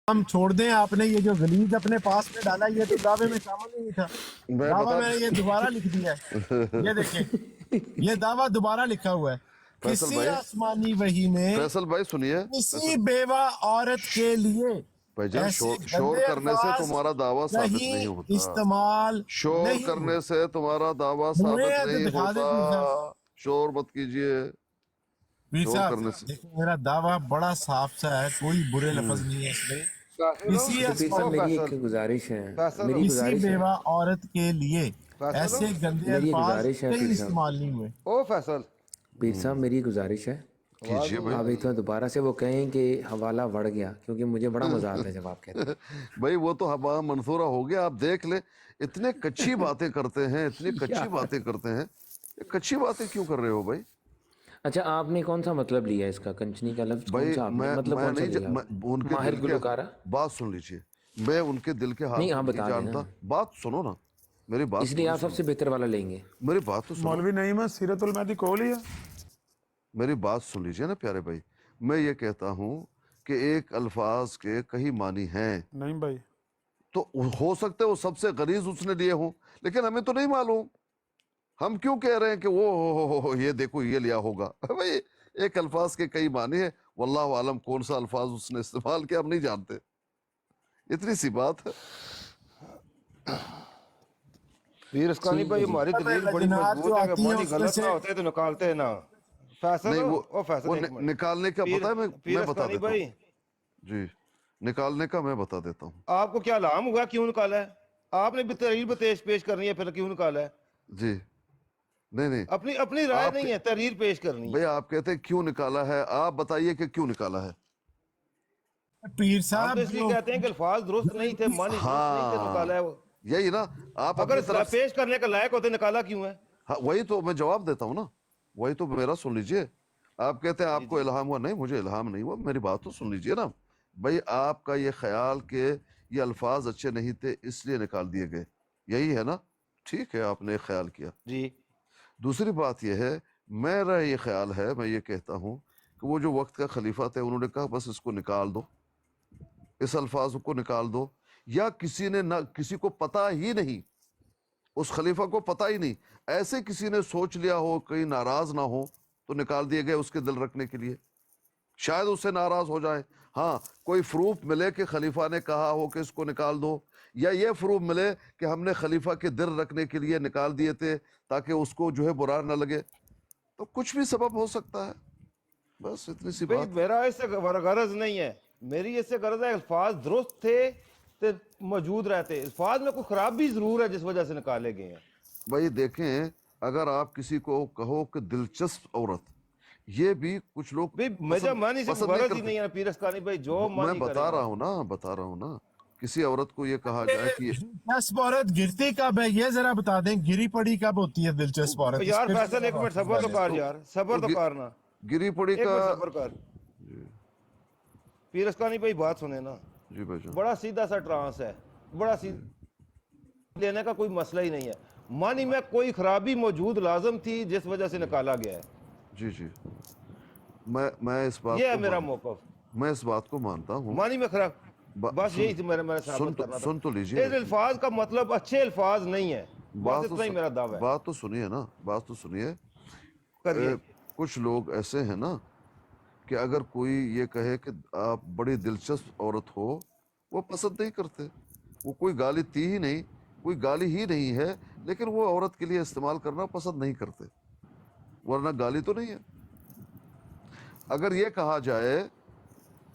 ہم چھوڑ دیں، آپ نے یہ جو غلیظ اپنے پاس میں ڈالا یہ تو دعوے میں شامل ہی نہیں تھا. میں دعویٰ بتا میں نے یہ دوبارہ لکھ دیا ہے، یہ دیکھیں یہ دعویٰ دوبارہ لکھا ہوا ہے. فیصل کسی بھائی، آسمانی وحی میں فیصل بھائی سنیے. کسی بیوہ عورت کے لیے بھائی جان ایسے شور گندے کرنے سے الفاظ تمہارا دعویٰ ثابت کہیں نہیں ہوتا. استعمال شور نہیں کرنے ہوئے. سے تمہارا دعویٰ ہوئے ثابت ہیں تو نہیں دکھا دیں ہوتا. پیر صاحب. شور مت کیجئے. پیر شور صاحب کرنے سے دیکھیں میرا دعویٰ بڑا صاف سا ہے، کوئی برے لفظ نہیں ہے اس میں. کسی تو پیر صاحب میری ایک آسمان گزارش ہے، کسی بیوہ عورت کے لیے ایسے گندے میری ایک الفاظ گزارش ہے کہیں پیر صاحب. استعمال نہیں ہوئے. او فیصل پیر صاحب میری گزارش ہے، کیجئے بھائی. آپ ایک تو دوبارہ سے وہ کہیں کہ حوالہ بڑھ گیا، کیونکہ مجھے بڑا مزہ آتا ہے جب آپ کہتے ہیں. بھائی وہ تو ہوا منصورہ ہو گیا. آپ دیکھ لیں اتنے کچھی باتیں کرتے ہیں، اتنی کچھی باتیں کرتے ہیں. یہ کچھی باتیں کیوں کر رہے ہو بھائی؟ اچھا آپ نے کون سا مطلب لیا اس کا؟ کنچنی کا لفظ کون بھائی سا آپ نے مطلب میں کون سا نہیں لیا؟ ان کے ماہر دل کے گلوکارہ؟ بات سن لیجئے. میں ان کے دل کے حال نہیں کو آپ نہیں بتا دیں نا، جانتا. بات سنو نا، میری بات اس کیوں لیے نہیں آپ سب سے سنو؟ بہتر والا لیں گے. میری بات تو سنو. مولوی نعیم ہے سیرت المہدی کھول لیا. میری بات سن لیجئے نا پیارے بھائی. میں یہ کہتا ہوں کہ ایک الفاظ کے کئی معنی ہیں، نہیں بھائی، تو ہو سکتا ہے وہ سب سے غلیظ اس نے لیے ہوں، لیکن ہمیں تو نہیں معلوم. ہم کیوں کہہ رہے ہیں کہ وہ یہ دیکھو یہ لیا ہوگا؟ بھائی ایک الفاظ کے کئی معنی ہیں، واللہ عالم کون سا الفاظ اس نے استعمال کیا ہم نہیں جانتے. اتنی سی بات ہے. پیر اسکانی ٹھیک ہے بھائی جی. ہماری دلیل بڑی لجنات مضبوط جو ہے کہ آتی ہیں مانی اس میں غلط سے نہ ہوتے تو نکالتے نا. فیصل نہیں او فیصل وہ ایک منٹ. نکالنے کا پتہ ہے، پیر میں بتا اسکانی دیتا ہوں. بھائی جی نکالنے کا میں بتا دیتا ہوں. آپ کو کیا لام ہوا کیوں نکالا ہے؟ آپ نے بھی تحریر بتیش پیش کرنی ہے پھر کیوں نکالا ہے؟ جی نہیں اپنی رائے آپ نہیں ہے، تحریر پیش کرنی ہے. بھئی آپ کہتے ہیں کیوں نکالا ہے، آپ بتائیے کہ کیوں نکالا ہے. پیر ہم تو صاحب اس لیے جو کہتے ہیں کہ الفاظ درست نہیں تھے، مانی درست نہیں تھے، ہاں نکالا ہے وہ. یہی نا. آپ اگر اپنی طرف پیش کرنے کا لائق ہوتے نکالا کیوں ہے؟ ہاں وہی تو میں جواب دیتا ہوں نا. وہی تو میرا سن لیجئے. آپ کہتے ہیں آپ کو الہام ہوا. نہیں مجھے الہام نہیں ہوا، میری بات تو سن لیجئے نا. بھئی آپ کا یہ خیال کہ یہ الفاظ اچھے نہیں تھے اس لیے نکال دیے گئے، یہی ہے نا. ٹھیک ہے آپ نے ایک خیال کیا. جی دوسری بات یہ ہے، میرا یہ خیال ہے، میں یہ کہتا ہوں کہ وہ جو وقت کا خلیفہ تھے انہوں نے کہا بس اس کو نکال دو، اس الفاظ کو نکال دو. یا کسی نے نہ کسی کو پتہ ہی نہیں، اس خلیفہ کو پتہ ہی نہیں، ایسے کسی نے سوچ لیا ہو کہیں ناراض نہ ہو تو نکال دیے گئے اس کے دل رکھنے کے لیے. شاید اس سے ناراض ہو جائے. ہاں کوئی پروف ملے کہ خلیفہ نے کہا ہو کہ اس کو نکال دو، یا یہ پروف ملے کہ ہم نے خلیفہ کے دل رکھنے کے لیے نکال دیے تھے تاکہ اس کو جو ہے برا نہ لگے، تو کچھ بھی سبب ہو سکتا ہے. بس اتنی سی بھئی بات. میرا اس سے غرض نہیں ہے، میری اس سے غرض ہے الفاظ درست تھے تو موجود رہتے. الفاظ میں کوئی خرابی ضرور ہے جس وجہ سے نکالے گئے ہیں. بھائی دیکھیں اگر آپ کسی کو کہو کہ دلچسپ عورت، یہ بھی کچھ لوگ بھئی مجھے مانی سے پسند نہیں غرض ہی کرتے. نہیں ہے پیر اسکانی بھائی، جو میں مانی کریں بتا رہا آپ. ہوں نا کسی عورت کو یہ کہا جائے کہ دلچسپ عورت گرتی کب ہے یہ ذرا بتا دیں. گری پڑی کب ہوتی ہے دلچسپ عورت؟ اس یار پہ بھی فیصل ذرا ایک منٹ روشنی صبر تو ڈالیں. کر یار، صبر تو کرنا، گری پڑی ایک کا. منٹ صبر کر. پیر اسکانی بھائی بات سنیں نا، جی بھائی جان. بڑا سیدھا سا ٹرانس ہے، بڑا سیدھا لینے کا کوئی مسئلہ ہی نہیں ہے. مانی میں کوئی خرابی موجود لازم تھی جس وجہ سے نکالا گیا ہے. جی میں اس بات یہ ہے کو میرا موقف. میں اس بات کو مانتا ہوں. مانی میں خراب، بس یہی میں نے ثابت کرنا تھا. سن تو لیجئے. اس الفاظ کا مطلب اچھے الفاظ نہیں ہے، بس اتنا ہی میرا دعویٰ ہے. بات تو سنیے نا، بات تو سنیے. کریے. کچھ لوگ ایسے ہیں نا کہ اگر کوئی یہ کہے کہ آپ بڑی دلچسپ عورت ہو، وہ پسند نہیں کرتے. وہ کوئی گالی تھی ہی نہیں، کوئی گالی ہی نہیں ہے، لیکن وہ عورت کے لیے استعمال کرنا پسند نہیں کرتے، ورنہ گالی تو نہیں ہے. اگر یہ کہا جائے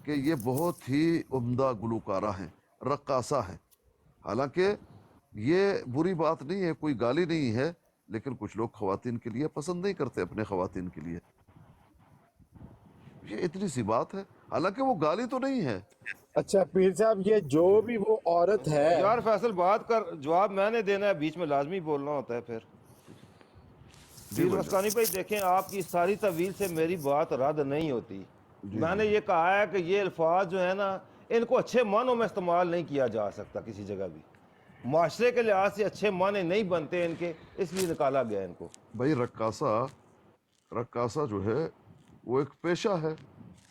کہ یہ بہت ہی عمدہ گلوکارہ ہیں، رقاصہ ہیں، حالانکہ یہ بری بات نہیں ہے، کوئی گالی نہیں ہے، لیکن کچھ لوگ خواتین کے لیے پسند نہیں کرتے اپنے خواتین کے لیے. یہ اتنی سی بات ہے، حالانکہ وہ گالی تو نہیں ہے. اچھا پیر صاحب یہ جو بھی وہ عورت ہے، یار فیصل بات کر، جواب میں نے دینا ہے، بیچ میں لازمی بولنا ہوتا ہے. پھر جی پیر بھائی مسکانی بھائی دیکھیں، آپ کی ساری طویل سے میری بات رد نہیں ہوتی. میں نے یہ کہا ہے کہ یہ الفاظ جو ہے نا ان کو اچھے معنوں میں استعمال نہیں کیا جا سکتا کسی جگہ بھی. معاشرے کے لحاظ سے اچھے معنی نہیں بنتے ان کے، اس لیے نکالا گیا ان کو. بھائی رقاصہ جو ہے وہ ایک پیشہ ہے،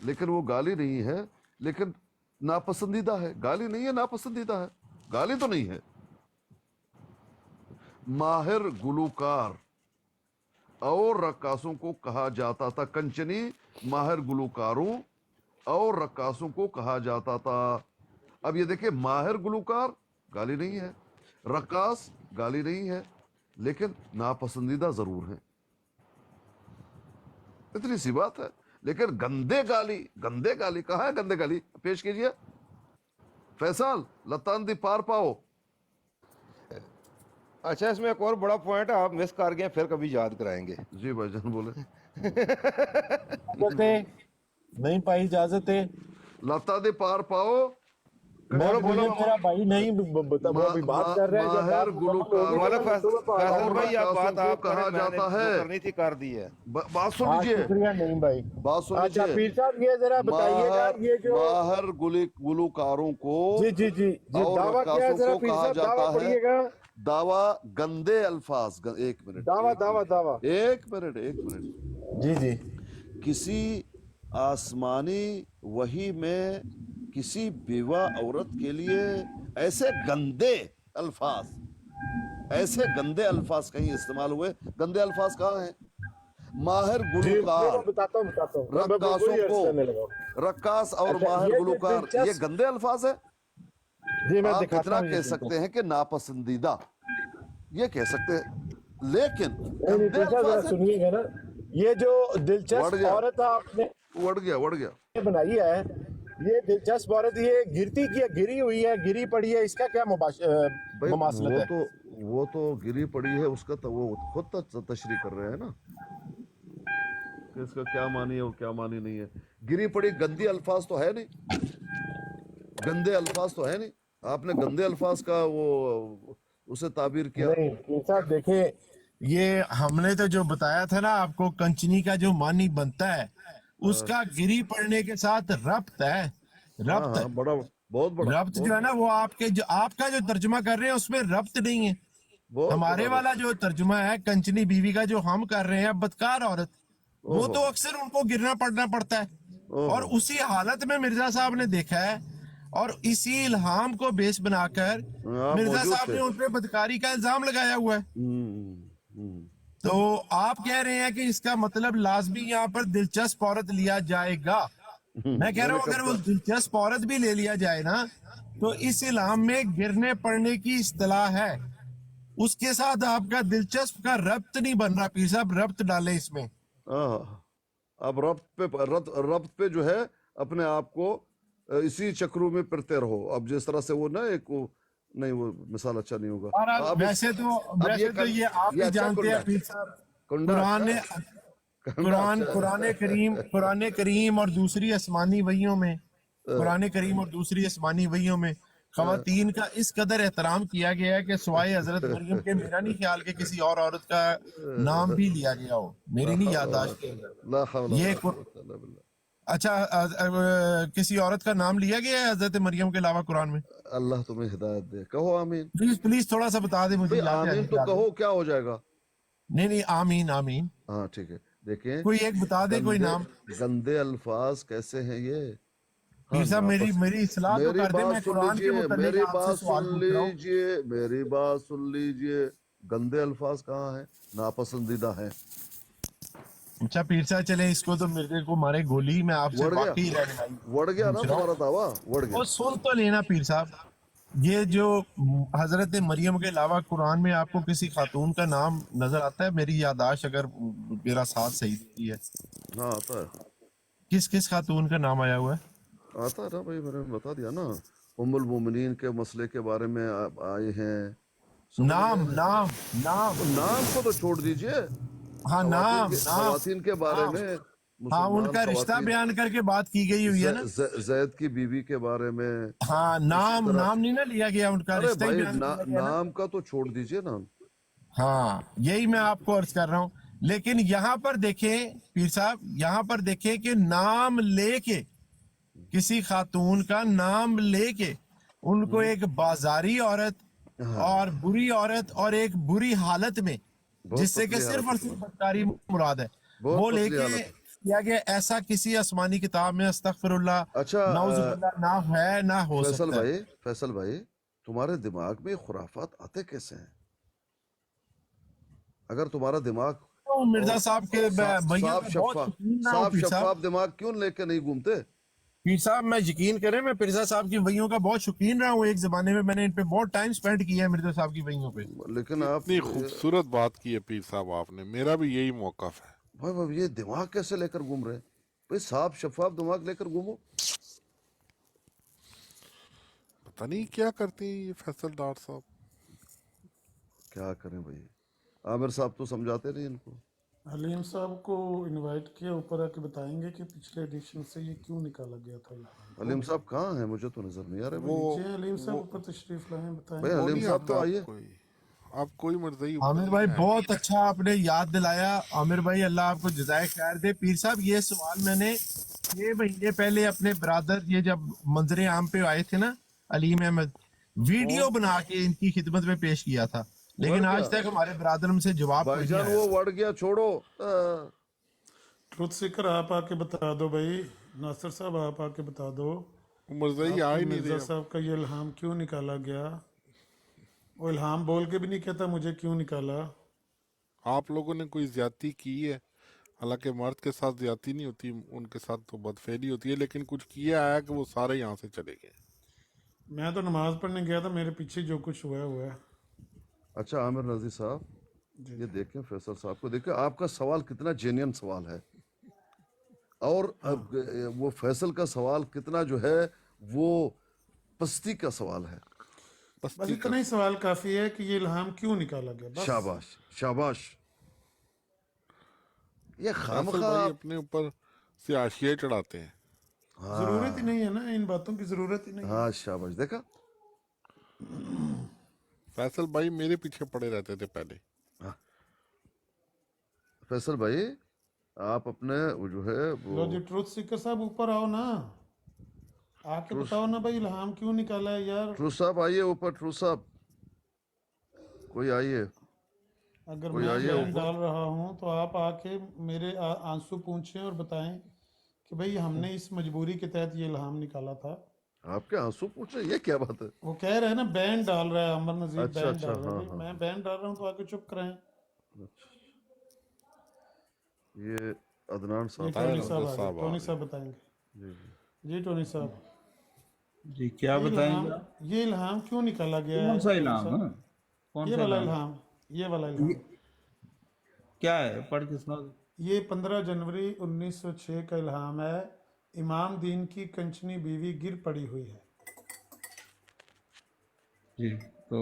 لیکن وہ گالی نہیں ہے. لیکن नापसंदीदा है, गाली नहीं है, नापसंदीदा है, गाली तो नहीं है। माहिर गुलूकार और रक्कासों को कहा जाता था, कंचनी माहिर गुलूकारों और रक्कासों को कहा जाता था। अब ये देखिए, माहिर गुलूकार गाली नहीं है, रक्कास गाली नहीं है, लेकिन नापसंदीदा जरूर है, इतनी सी बात है। लेकिन गंदे गाली कहाँ है? गंदे गाली पेश कीजिए फैसल, लतान दी पार पाओ। अच्छा, इसमें एक और बड़ा पॉइंट है, आप मिस कर गए, फिर कभी याद कराएंगे। जी भाईजान बोले। इजाजत है? नहीं पाई इजाजत है? लता दे पार पाओ। बोलो बोलो, मेरा भाई नहीं बता, वो अभी बात कर रहे हैं। जब माहिर बात गुलूकार मतलब फैसल भाई, आप बात को आप कहा करें, जाता मैंने है। जो करनी थी कर दी है। बात सुन हाँ, लीजिए, शुक्रिया नहीं भाई। बात सुन अच्छा लीजिए। पीर साहब, ये जरा बताइएगा, ये जो माहिर गुलूकारों को जी जी जी जी और दावा क्या है? रक्कासों जरा को पीर कहा साहब दावा जाता है। पढ़िएगा। दावा गंदे अल्फाज, एक मिनट, दावा एक दावा मिनट, दावा एक मिनट। जी जी। किसी आसमानी वही में किसी बेवा औरत के लिए ऐसे गंदे अल्फाज कहीं इस्तेमाल हुए? गंदे अल्फाज कहाँ हैं? माहिर जी गुलूकार, बताता हूँ रक्कासों को, रक्कास और अच्छा, माहिर ये जो गुलूकार, ये दिलचस्प- गंदे अल्फाज है। जी मैं आप दिखाता इतना हूँ ये कह दिलचस्प। सकते हैं कि नापसंदीदा, ये कह सकते हैं, लेकिन नहीं गंदे पीर साहब जरा अल्फाज है। सुनिएगा ना, ये जो बढ़ दिलचस्प गया। औरत आपने उड़ गया। बनाई है, ये दिलचस्प औरत, ये गिरी हुई है, गिरी पड़ी है, इसका क्या भाई मुमासलत है? वो तो गिरी पड़ी है, उसका तो वो खुद तशरीह कर रहे हैं ना कि इसका क्या मानी है और क्या मानी नहीं है। गिरी पड़ी गंदी अल्फाज तो है नहीं, आपने गंदे अल्फाज का वो उसे ताबीर किया। नहीं पीर साहब देखिए, ये हमने तो जो बताया था ना आपको, कंचनी का जो मानी बनता है उसका गिरी पड़ने के साथ रब्त है। हाँ, बहुत बड़ा रब्त जो है ना, वो आपका जो तर्जुमा कर रहे हैं उसमें रब्त नहीं है। बहुत हमारे बड़ा वाला जो तर्जुमा है कंचनी बीवी का जो हम कर रहे हैं, बदकार औरत, वो तो अक्सर उनको गिरना पड़ना पड़ता है, और उसी हालत में मिर्जा साहब ने देखा है, और इसी इल्हाम को बेस बनाकर मिर्जा मौजूद साहब थे। ने उन पे बदकारी का इल्जाम लगाया हुआ है। हम्म। तो आप कह रहे हैं कि इसका मतलब लाजमी यहाँ पर दिलचस्प औरत लिया जाएगा। मैं कह रहा हूँ अगर वो दिलचस्प औरत भी ले लिया जाए ना, तो इस इल्हाम में गिरने पड़ने की इस्तिलाह है, उसके साथ आपका दिलचस्प का रब्त नहीं बन रहा। पीर साहब रब्त डाले इसमें। अब रब्त पे जो है अपने आप को इसी चक्रों में फिरते रहो। अब जिस तरह से वो ना नहीं, वो मिसाल अच्छा नहीं होगा। और अब अब वैसे तो ये आप ये भी अच्छा जानते कुंडा हैं पीर साहब, कुंडा कुरान करीम और दूसरी आसमानी वहियों में, कुरान करीम और दूसरी आसमानी वहियों में खवातीन का इस कदर एहतराम किया गया है कि सिवाय हजरत मरियम के मेरा नहीं ख्याल कि किसी और औरत का नाम भी लिया गया हो, मेरी नहीं याददाश्त के अंदर। ला हौला ये वला कुव्वता इल्ला बिल्लाह। अच्छा, किसी औरत का नाम लिया गया है हजरत मरियम के अलावा कुरान में? अल्लाह तुम्हें हिदायत दे। कहो आमीन। प्लीज थोड़ा सा बता दे मुझे। भाई आमीन तो कहो, क्या हो जाएगा? नहीं आमीन आमीन। हाँ ठीक है, देखें कोई एक बता दे कोई नाम। गंदे अल्फाज कैसे हैं ये? पीर साहब मेरी इस्लाह तो कर दे, मैं कुरान के मुताबिक मेरी आपसे बात सवाल सुन पूछ रहा हूं। लीजिए, मेरी बात सुन लीजिए। गंदे अल्फाज कहाँ हैं? नापसंदीदा हैं। अच्छा पीर साहब चले, इसको तो मेरे को मारे गोली, मैं आपसे वड़ वाकई गया ना पूछ रहा हूं। तुम्हारा दावा, वड़ गया। और सुन तो लेना पीर साहब, ये जो हजरत मरियम के अलावा कुरान में आपको किसी खातून का नाम नजर आता है? मेरी यादाश्त अगर मेरा साथ सही देती है, हाँ आता है, किस किस खातून का नाम आया हुआ है? आता है ना भाई, मैंने बता दिया ना। उम्मुल मोमिनीन के मसले के बारे में आए हैं। नाम को तो छोड़ दीजिए। हाँ नाम खवातीन के बारे में, हाँ उनका रिश्ता बयान करके बात की गई हुई है ना। जैद की बीवी के बारे में। हाँ नाम नहीं ना लिया गया उनका, अरे रिश्ता ही भाई बयान किया गया ना। नाम का तो छोड़ दीजिए ना। हाँ यही मैं आपको अर्ज कर रहा हूँ। लेकिन यहाँ पर देखें पीर साहब, यहाँ पर देखें कि नाम लेके, किसी खातून का नाम लेके उनको एक बाजारी औरत और बुरी औरत और एक बुरी हालत में, जिससे कि सिर्फ और सिर्फ बदकारी मुराद है, वो लेके किया गया, ऐसा किसी आसमानी किताब में अस्तगफिरुल्लाह अच्छा नाउजुबिल्लाह ना है ना हो फैसल सकता है। भाई, फैसल भाई, तुम्हारे दिमाग में खुराफात आते कैसे हैं? अगर तुम्हारा दिमाग तो मिर्जा और साहब के भैया साफ मैं बहुत शफाफ शौकीन रहा हूँ साफ पीर साहब। शफाफ दिमाग क्यों लेके नहीं घूमते? पीर साहब मैं यकीन करें, मैं मिर्जा साहब की वहियों का बहुत शौकीन रहा हूँ। एक जमाने में मैंने इन पे बहुत टाइम स्पेंड किया है, मिर्जा साहब की वहियों पे। लेकिन आप इतनी खूबसूरत बात की है पीर साहब आपने, मेरा भी यही मौकफ है। भाई ये दिमाग कैसे लेकर घूम रहे हैं? भाई साफ शफाफ दिमाग लेकर घूमो। पता नहीं क्या करते हैं ये फैसल डार साहब। क्या करें भाई, आमिर साहब तो समझाते नहीं इनको। हलीम साहब को इनवाइट किया, ऊपर आके बताएंगे कि पिछले एडिशन से ये क्यों निकाला गया था। हलीम साहब कहाँ हैं? मुझे तो नजर नहीं आ रहे। वो नीचे हलीम साहब ऊपर तशरीफ लाएं, भाई बताएंगे। वो हलीम नहीं साहब तो आता आइए। आप कोई मर्जी आमिर भाई बहुत अच्छा आपने याद दिलाया। आमिर भाई अल्लाह आपको जज़ाए खैर दे। पीर साहब ये सवाल मैंने 6 महीने पहले अपने ब्रादर ये जब मंजरे आम पे आए थे ना, अलीम अहमद, वीडियो बना के इनकी खिदमत में पेश किया था, लेकिन और आज क्या? तक हमारे ब्रादर हमसे जवाब कोई नहीं भाईजान आया। वो वड़ गया, छोड़ो। ट्रुथ सीकर आप आके बता दो भाई, नासिर साहब आप आके बता दो मर्जी आ आपके ही नहीं मिर्जा रहे। साहब का ये इल्हाम क्यों निकाला गया। वो इल्हाम बोल के भी नहीं कहता मुझे क्यों निकाला। आप लोगों ने कोई ज्यादती की है, हालांकि मर्द के साथ ज्यादती नहीं होती, उनके साथ तो बदफेली होती है, लेकिन कुछ किया है कि वो सारे यहाँ से चले गए। मैं तो नमाज पढ़ने गया था, मेरे पीछे जो कुछ हुआ है हुआ है। अच्छा आमिर नजीर साहब, ये देखें फैसल साहब को देखें, आपका सवाल कितना जेन्युइन सवाल है, और अब वो फैसल का सवाल कितना जो है वो पस्ती का सवाल है। बस बस्ती इतना ही सवाल काफी है कि ये इल्हाम क्यों निकाला गया, बस। शाबाश शाबाश। ये फैसल खामखा भाई अपने ऊपर से आशिया चढ़ाते हैं। जरूरत ही नहीं है ना, इन बातों की जरूरत ही नहीं है। हाँ शाबाश, देखा। फैसल भाई मेरे पीछे पड़े रहते थे पहले। फैसल भाई आप अपने वो जो है लो वो जी ट्रुथ सीकर साहब ऊपर आओ ना, आके बताओ ना भाई इल्हाम क्यों निकाला है यार। ट्रू साहब आइए ऊपर, ट्रू साहब कोई आइए। अगर कोई मैं आइए बयान ऊपर। डाल रहा हूँ तो आप आके मेरे आंसू पूछें और बताएं कि भाई हमने इस मजबूरी के तहत ये इल्हाम निकाला था। आपके आंसू पूछ रहे, ये क्या बात है? वो कह रहे हैं ना बैन डाल रहा है अमर नजीर, अच्छा, बैन अच्छा, डाल रहा है। हाँ, भाई मैं बैन डाल रहा हूँ तो आके चुप कराएं। ये अदनान ये साहब टोनी साहब साहब आ साहब गए, आ टोनी गए। साहब बताएंगे। जी टोनी साहब, जी क्या ये बताएंगे इल्हाम आप? ये इल्हाम क्यों निकाला गया कौन है सा टोनी इनाम साहब? है? कौन ये सा वाला इनाम? इल्हाम, ये वाला इल्हाम, क्या है? पढ़ के सुना दो। ये 15 जनवरी 1906 का इल्हाम है। इमाम दीन की कंचनी बीवी गिर पड़ी हुई है। जी तो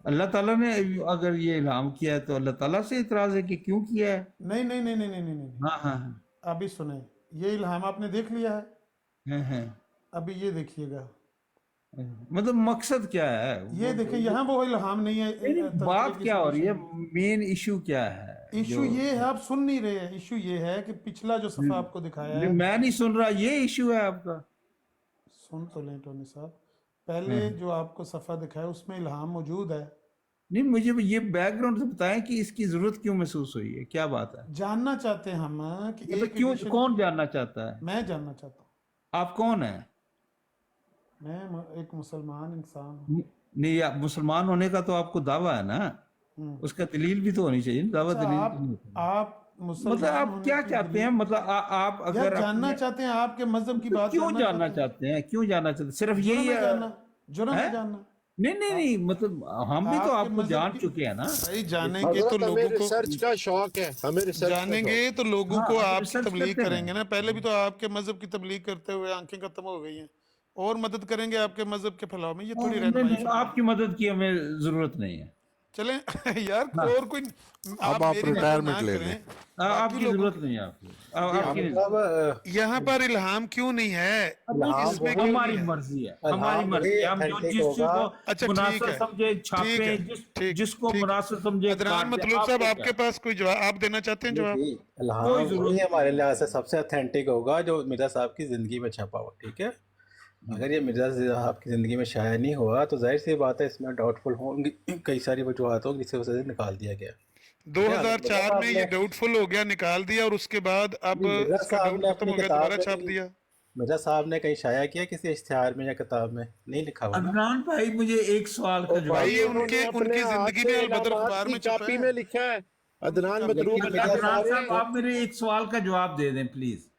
अल्लाह ताला ने अगर ये इल्हाम किया है तो अल्लाह ताला से इतराज है कि क्यों किया है? नहीं नहीं नहीं नहीं नहीं नहीं नहीं, हाँ हाँ हाँ अभी सुने, ये इल्हाम आपने देख लिया है, हाँ, हाँ। अभी ये देखिएगा। मतलब मकसद क्या है? ये देखिए यहाँ वो इल्हाम नहीं है। नहीं, नहीं, बात क्या हो रही है? मेन इशू क्या है? इशू ये है, आप सुन नहीं रहे हैं। इशू ये है कि पिछला जो सफा आपको दिखाया नहीं, है, मैं नहीं सुन रहा, ये इशू है आपका। सुन तो लें टोनी साहब, पहले जो आपको सफा दिखाया उसमें इल्हाम मौजूद है। नहीं, मुझे ये बैकग्राउंड से बताएं कि इसकी जरूरत क्यों महसूस हुई है, क्या बात है? जानना चाहते हैं हम कि मतलब एक क्यों, edition- कौन जानना चाहता है? मैं जानना चाहता हूँ। आप कौन है? मैं एक मुसलमान इंसान हूँ। नहीं, आप मुसलमान होने का तो आपको दावा है ना, उसका दलील भी तो होनी चाहिए ना, दावा अच्छा, दलील तो नहीं होती। आप मुसलमान मतलब आप होने क्या की चाहते हैं? मतलब आप यार अगर जानना अपने- चाहते हैं आपके मजहब की बात क्यों जानना चाहते हैं? क्यों जानना चाहते हैं? सिर्फ जुर्म यही है है? जानना, जुर्म है हैं? जानना। नहीं नहीं नहीं, मतलब हम भी तो आपके आपको मजहब जान की- चुके हैं ना। भाई जानेंगे हजरत तो हमें लोगों को, रिसर्च का शौक है, हमें रिसर्च का जानेंगे तो लोगों हाँ, को हम आपकी रिसर्च तबलीग करते हैं। करेंगे ना। पहले भी तो आपके मजहब की तबलीग करते हुए आंखें खत्म हो गई हैं, और मदद करेंगे आपके मजहब के फैलाव में। ये थोड़ी नहीं, रहनुमाई नहीं, आपकी मदद की हमें जरूरत नहीं है। चलें यार, और कोई अब आप मेरी मदद रिटायरमेंट ना ले करें। लें। आपकी जरूरत नहीं है आपकी। आपकी नहीं। यहाँ पर इल्हाम क्यों नहीं है, इसमें क्यों हमारी नहीं है? मर्जी है, हमारी मर्जी है। हम जो जिस चीज को अच्छा, ठीक मुनासिब है, समझे ठीक छापे, है, जिसको ठीक है। मुनासिब समझे अदनान काट दें। मतलब साहब, आपको आपके क्या? पास कोई जवाब आप देना चाहते हैं? जवाब कोई जरूरत वही हमारे लिहाज से सबसे ऑथेंटिक होगा जो मिर्जा साहब की ज़िंदगी में छपा हुआ। ठीक है, अगर ये मिर्जा साहब की ज़िंदगी में शाया नहीं हुआ तो जाहिर सी बात है इसमें डाउटफुल होंगी, कई सारी वजूहत होंगी जिससे उसे निकाल दिया गया। 2004 में ये डाउटफुल हो गया, निकाल दिया, और उसके बाद अब मिर्जा इसका साहब डाउट ने खत्म अपनी हो गया, किताब दोबारा में छाप दिया। मिर्जा साहब ने कहीं शाया किया किसी इश्तिहार में या किताब में? नहीं लिखा हुआ ना। अदनान भाई मुझे एक सवाल का जवाब भाई ये दो। उनके उनकी जिंदगी में अलबदर अखबार में छपा कॉपी है। में लिखा है, अदनान मतलूब लेकिन ने लिखा अदनान है। साहब आप मेरे एक सवाल का जवाब दे दें प्लीज।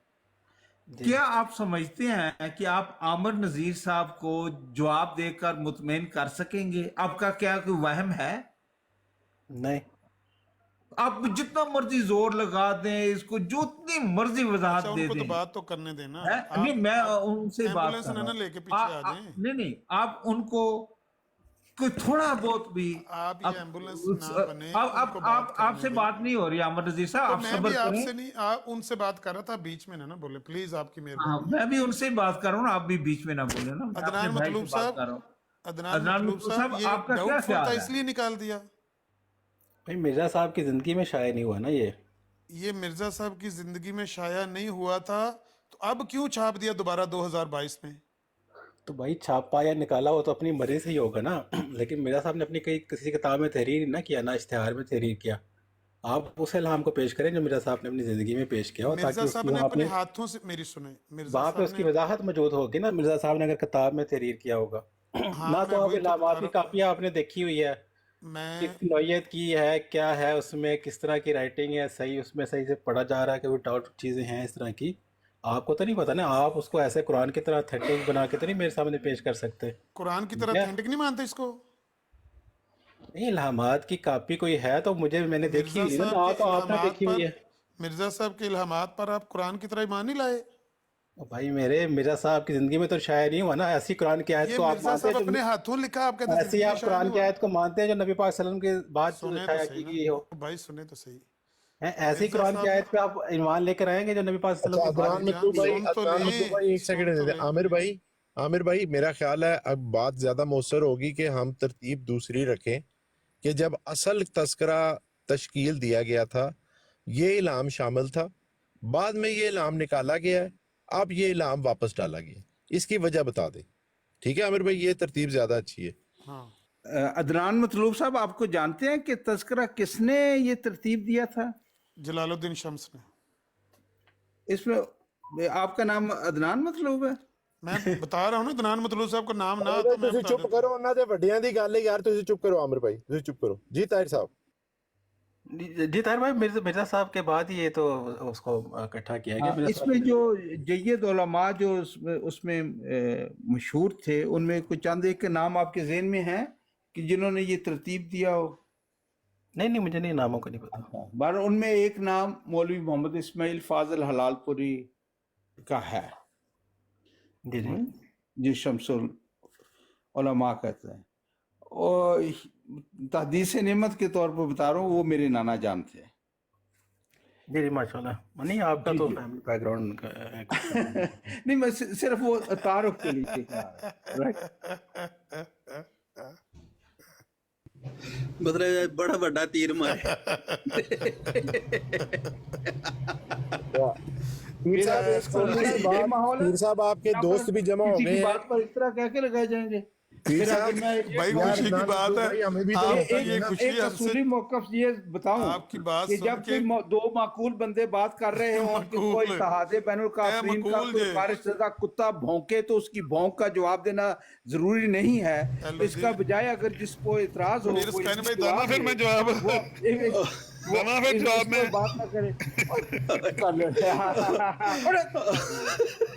क्या आप समझते हैं कि आप आमिर नजीर साहब को जवाब देकर मुतमईन कर सकेंगे? आपका क्या कोई वहम है? नहीं, आप जितना मर्जी जोर लगा दें इसको, जितनी मर्जी वजाहत अच्छा, दे उनको तो दें, बात तो करने देना। है? नहीं, मैं उनसे बात एम्बुलेंस कर ना रहा हूं। लेके पीछे आ जाएं। नहीं नहीं, आप उनको कोई थोड़ा बहुत भी आप ये एम्बुलेंस ना बने, आप उनको बात करने आपसे दें। बात नहीं हो रही आमिर नजीर साहब, तो आप मैं सब्र भी आपसे करें। नहीं, आप उनसे बात कर रहा था, बीच में ना बोले प्लीज, आपकी हाँ, मेहरबानी। मैं भी उनसे ही बात कर रहा हूँ ना, आप भी बीच में ना बोले ना, मैं अपने अदनान भाई मतलूब से बात साहब, कर रहा हूँ। अदनान अदनान मतलूब मतलूब साहब, साहब, ये आपका क्या डाउटफुल था ख्याल है? इसलिए निकाल दिया। भाई मिर्जा साहब की जिंदगी में शाया नहीं हुआ ना ये मिर्जा साहब की जिंदगी में शाया नहीं हुआ था, तो अब क्यों छाप दिया दोबारा 2022 में? तो भाई छापा या निकाला हो तो अपनी मर्जी से ही होगा ना। लेकिन मिर्जा साहब ने अपनी कई किसी किताब में तहरीर ना किया, ना इश्तिहार में तहरीर किया। आप उस इल्हाम को पेश करें जो मिर्जा साहब ने अपनी जिंदगी में पेश किया हो, मिर्जा ताकि साहब उसकी ने वहाँ अपने पे हाथों से, मेरी सुने, मिर्जा वहाँ पे साहब उसकी ने, वजाहत मौजूद होगी ना, मिर्जा साहब ने अगर किताब में तहरीर किया होगा। हाँ ना मैं तो आप वही तो इल्हामात बता की रहा कापियाँ आपने देखी हुई है, हूँ। मैं किस नौयत की है, क्या है उसमें, किस तरह की राइटिंग है, सही उसमें सही से पढ़ा जा रहा है कि वो डाउट चीज़ें हैं इस तरह की। आपको तो नहीं पता ना, आप उसको ऐसे कुरान की तरह ऑथेंटिक बना के तो नहीं मेरे सामने पेश कर सकते। कुरान की ठीक तरह है, ऑथेंटिक नहीं मानते इसको। नहीं इल्हामात की कापी कोई है तो मुझे, मैंने देखी मिर्जा हुई है ना, साहब के तो आपने इल्हामात देखी हुई पर, है। मिर्जा साहब के इल्हामात पर आप कुरान की तरह ईमान नहीं लाए। और भाई मेरे मिर्जा साहब की जिंदगी में तो शायर नहीं हुआ ना। ऐसी कुरान की आयत ये को आप मिर्जा मानते साहब हैं अपने जो, हाथों लिखा, आप कहते हैं ऐसी जिंदगी में आप शाया कुरान नहीं की हुआ। आयत को मानते हैं जो नबी पाक सल्लल्लाहु अलैहि वसल्लम के बाद सुने तो शाया सही की ना गई हो? भाई, सुने तो सही। हैं, ऐसी मिर्जा कुरान की साहब, आयत पे आप ईमान लेकर आएंगे जो नबी पाक सल्लल्लाहु अच्छा, अलैहि वसल्लम के बाद अदनान की मतलूब गई भाई, हो? सुन तो अदनान ले, मतलूब भाई, एक सुन सेकंड तो दे दे। ले। आमिर भाई मेरा ख्याल है अब बात ज्यादा मौसर होगी कि हम तरतीब दूसरी रखें कि जब असल तस्करा तश्कील दिया गया था ये इल्हाम शामिल था, बाद में ये इल्हाम निकाला गया है, अब ये इल्हाम वापस डाला गया, इसकी वजह बता दे। ठीक है आमिर भाई, ये तरतीब ज्यादा अच्छी है। हाँ, अदनान मतलूब साहब, आपको जानते हैं कि तस्करा किसने ये तरतीब दिया था? जलालुद्दीन शम्स ने। इसमें आपका नाम अदनान मतलूब है? मैं बता रहा हूँ ना, अदनान मतलूब साहब का नाम ना अरे तो मैं ਤੁਸੀਂ बता ਚੁੱਪ देता ਕਰੋ, हूँ। ਉਹਨਾਂ ਦੇ ਵੱਡਿਆਂ ਦੀ ਗੱਲ ਹੈ ਯਾਰ, ਤੁਸੀਂ ਚੁੱਪ ਕਰੋ ਆमिर भाई, ਤੁਸੀਂ ਚੁੱਪ ਕਰੋ जी। ताहिर साहब, जी ताहिर भाई, मिर्जा साहब के बाद ही ये तो उसको इकट्ठा किया गया। मिर्जा साहब इसमें जो जय्यद उलमा जो उसमें मशहूर थे, उनमें कुछ चंद एक के नाम आपके ज़हन में हैं कि जिन्होंने ये तरतीब दिया हो? नहीं नहीं, मुझे नहीं, नामों का नहीं पता। बार उनमें एक नाम मौलवी मोहम्मद इस्माइल फाजल हलालपुरी का है, जी जी। जो शमसुल उलमा कहते हैं। और तहदीस नेमत के तौर पर बता रहा हूँ, वो मेरे नाना जान थे। जी जी, माशाल्लाह। नहीं आपका जी तो जी। फैमिली बैकग्राउंड है। नहीं, मैं सिर्फ वो तारुफ के लिए कह रहा हूं, राइट? मतलब बड़ा बड़ा तीर मारे। पीर साहब, एक छोटी सी बात, माहौल है पीर साहब आपके यहाँ दोस्त पर, भी जमा हो किसी गए की हैं। बात पर इस तरह कह के लगाए जाएंगे। पीर फिर साहब, अगर मैं भाई यार खुशी की अदनान बात मतलूब है, भाई, हमें भी तो आपकी होता है ये ना। खुशी एक हमसे, असूली मौकफ ये बताऊं आपकी बात कि सुन जब के। कोई दो माकूल बंदे बात कर रहे हों कि कोई मकूल, शहादे बैनुल काफरीन का मकूल कोई जे। फारिश का कुत्ता भौंके तो उसकी भौंक का जवाब देना जरूरी नहीं है। हेलो इसका जी। बजाय अगर जिसको इतराज हो मेरे वो कहने इसको पे दाना जवाब फिर दे, मैं जवाब वो दाना फिर जवाब इस पर में बात ना करे। कर लो।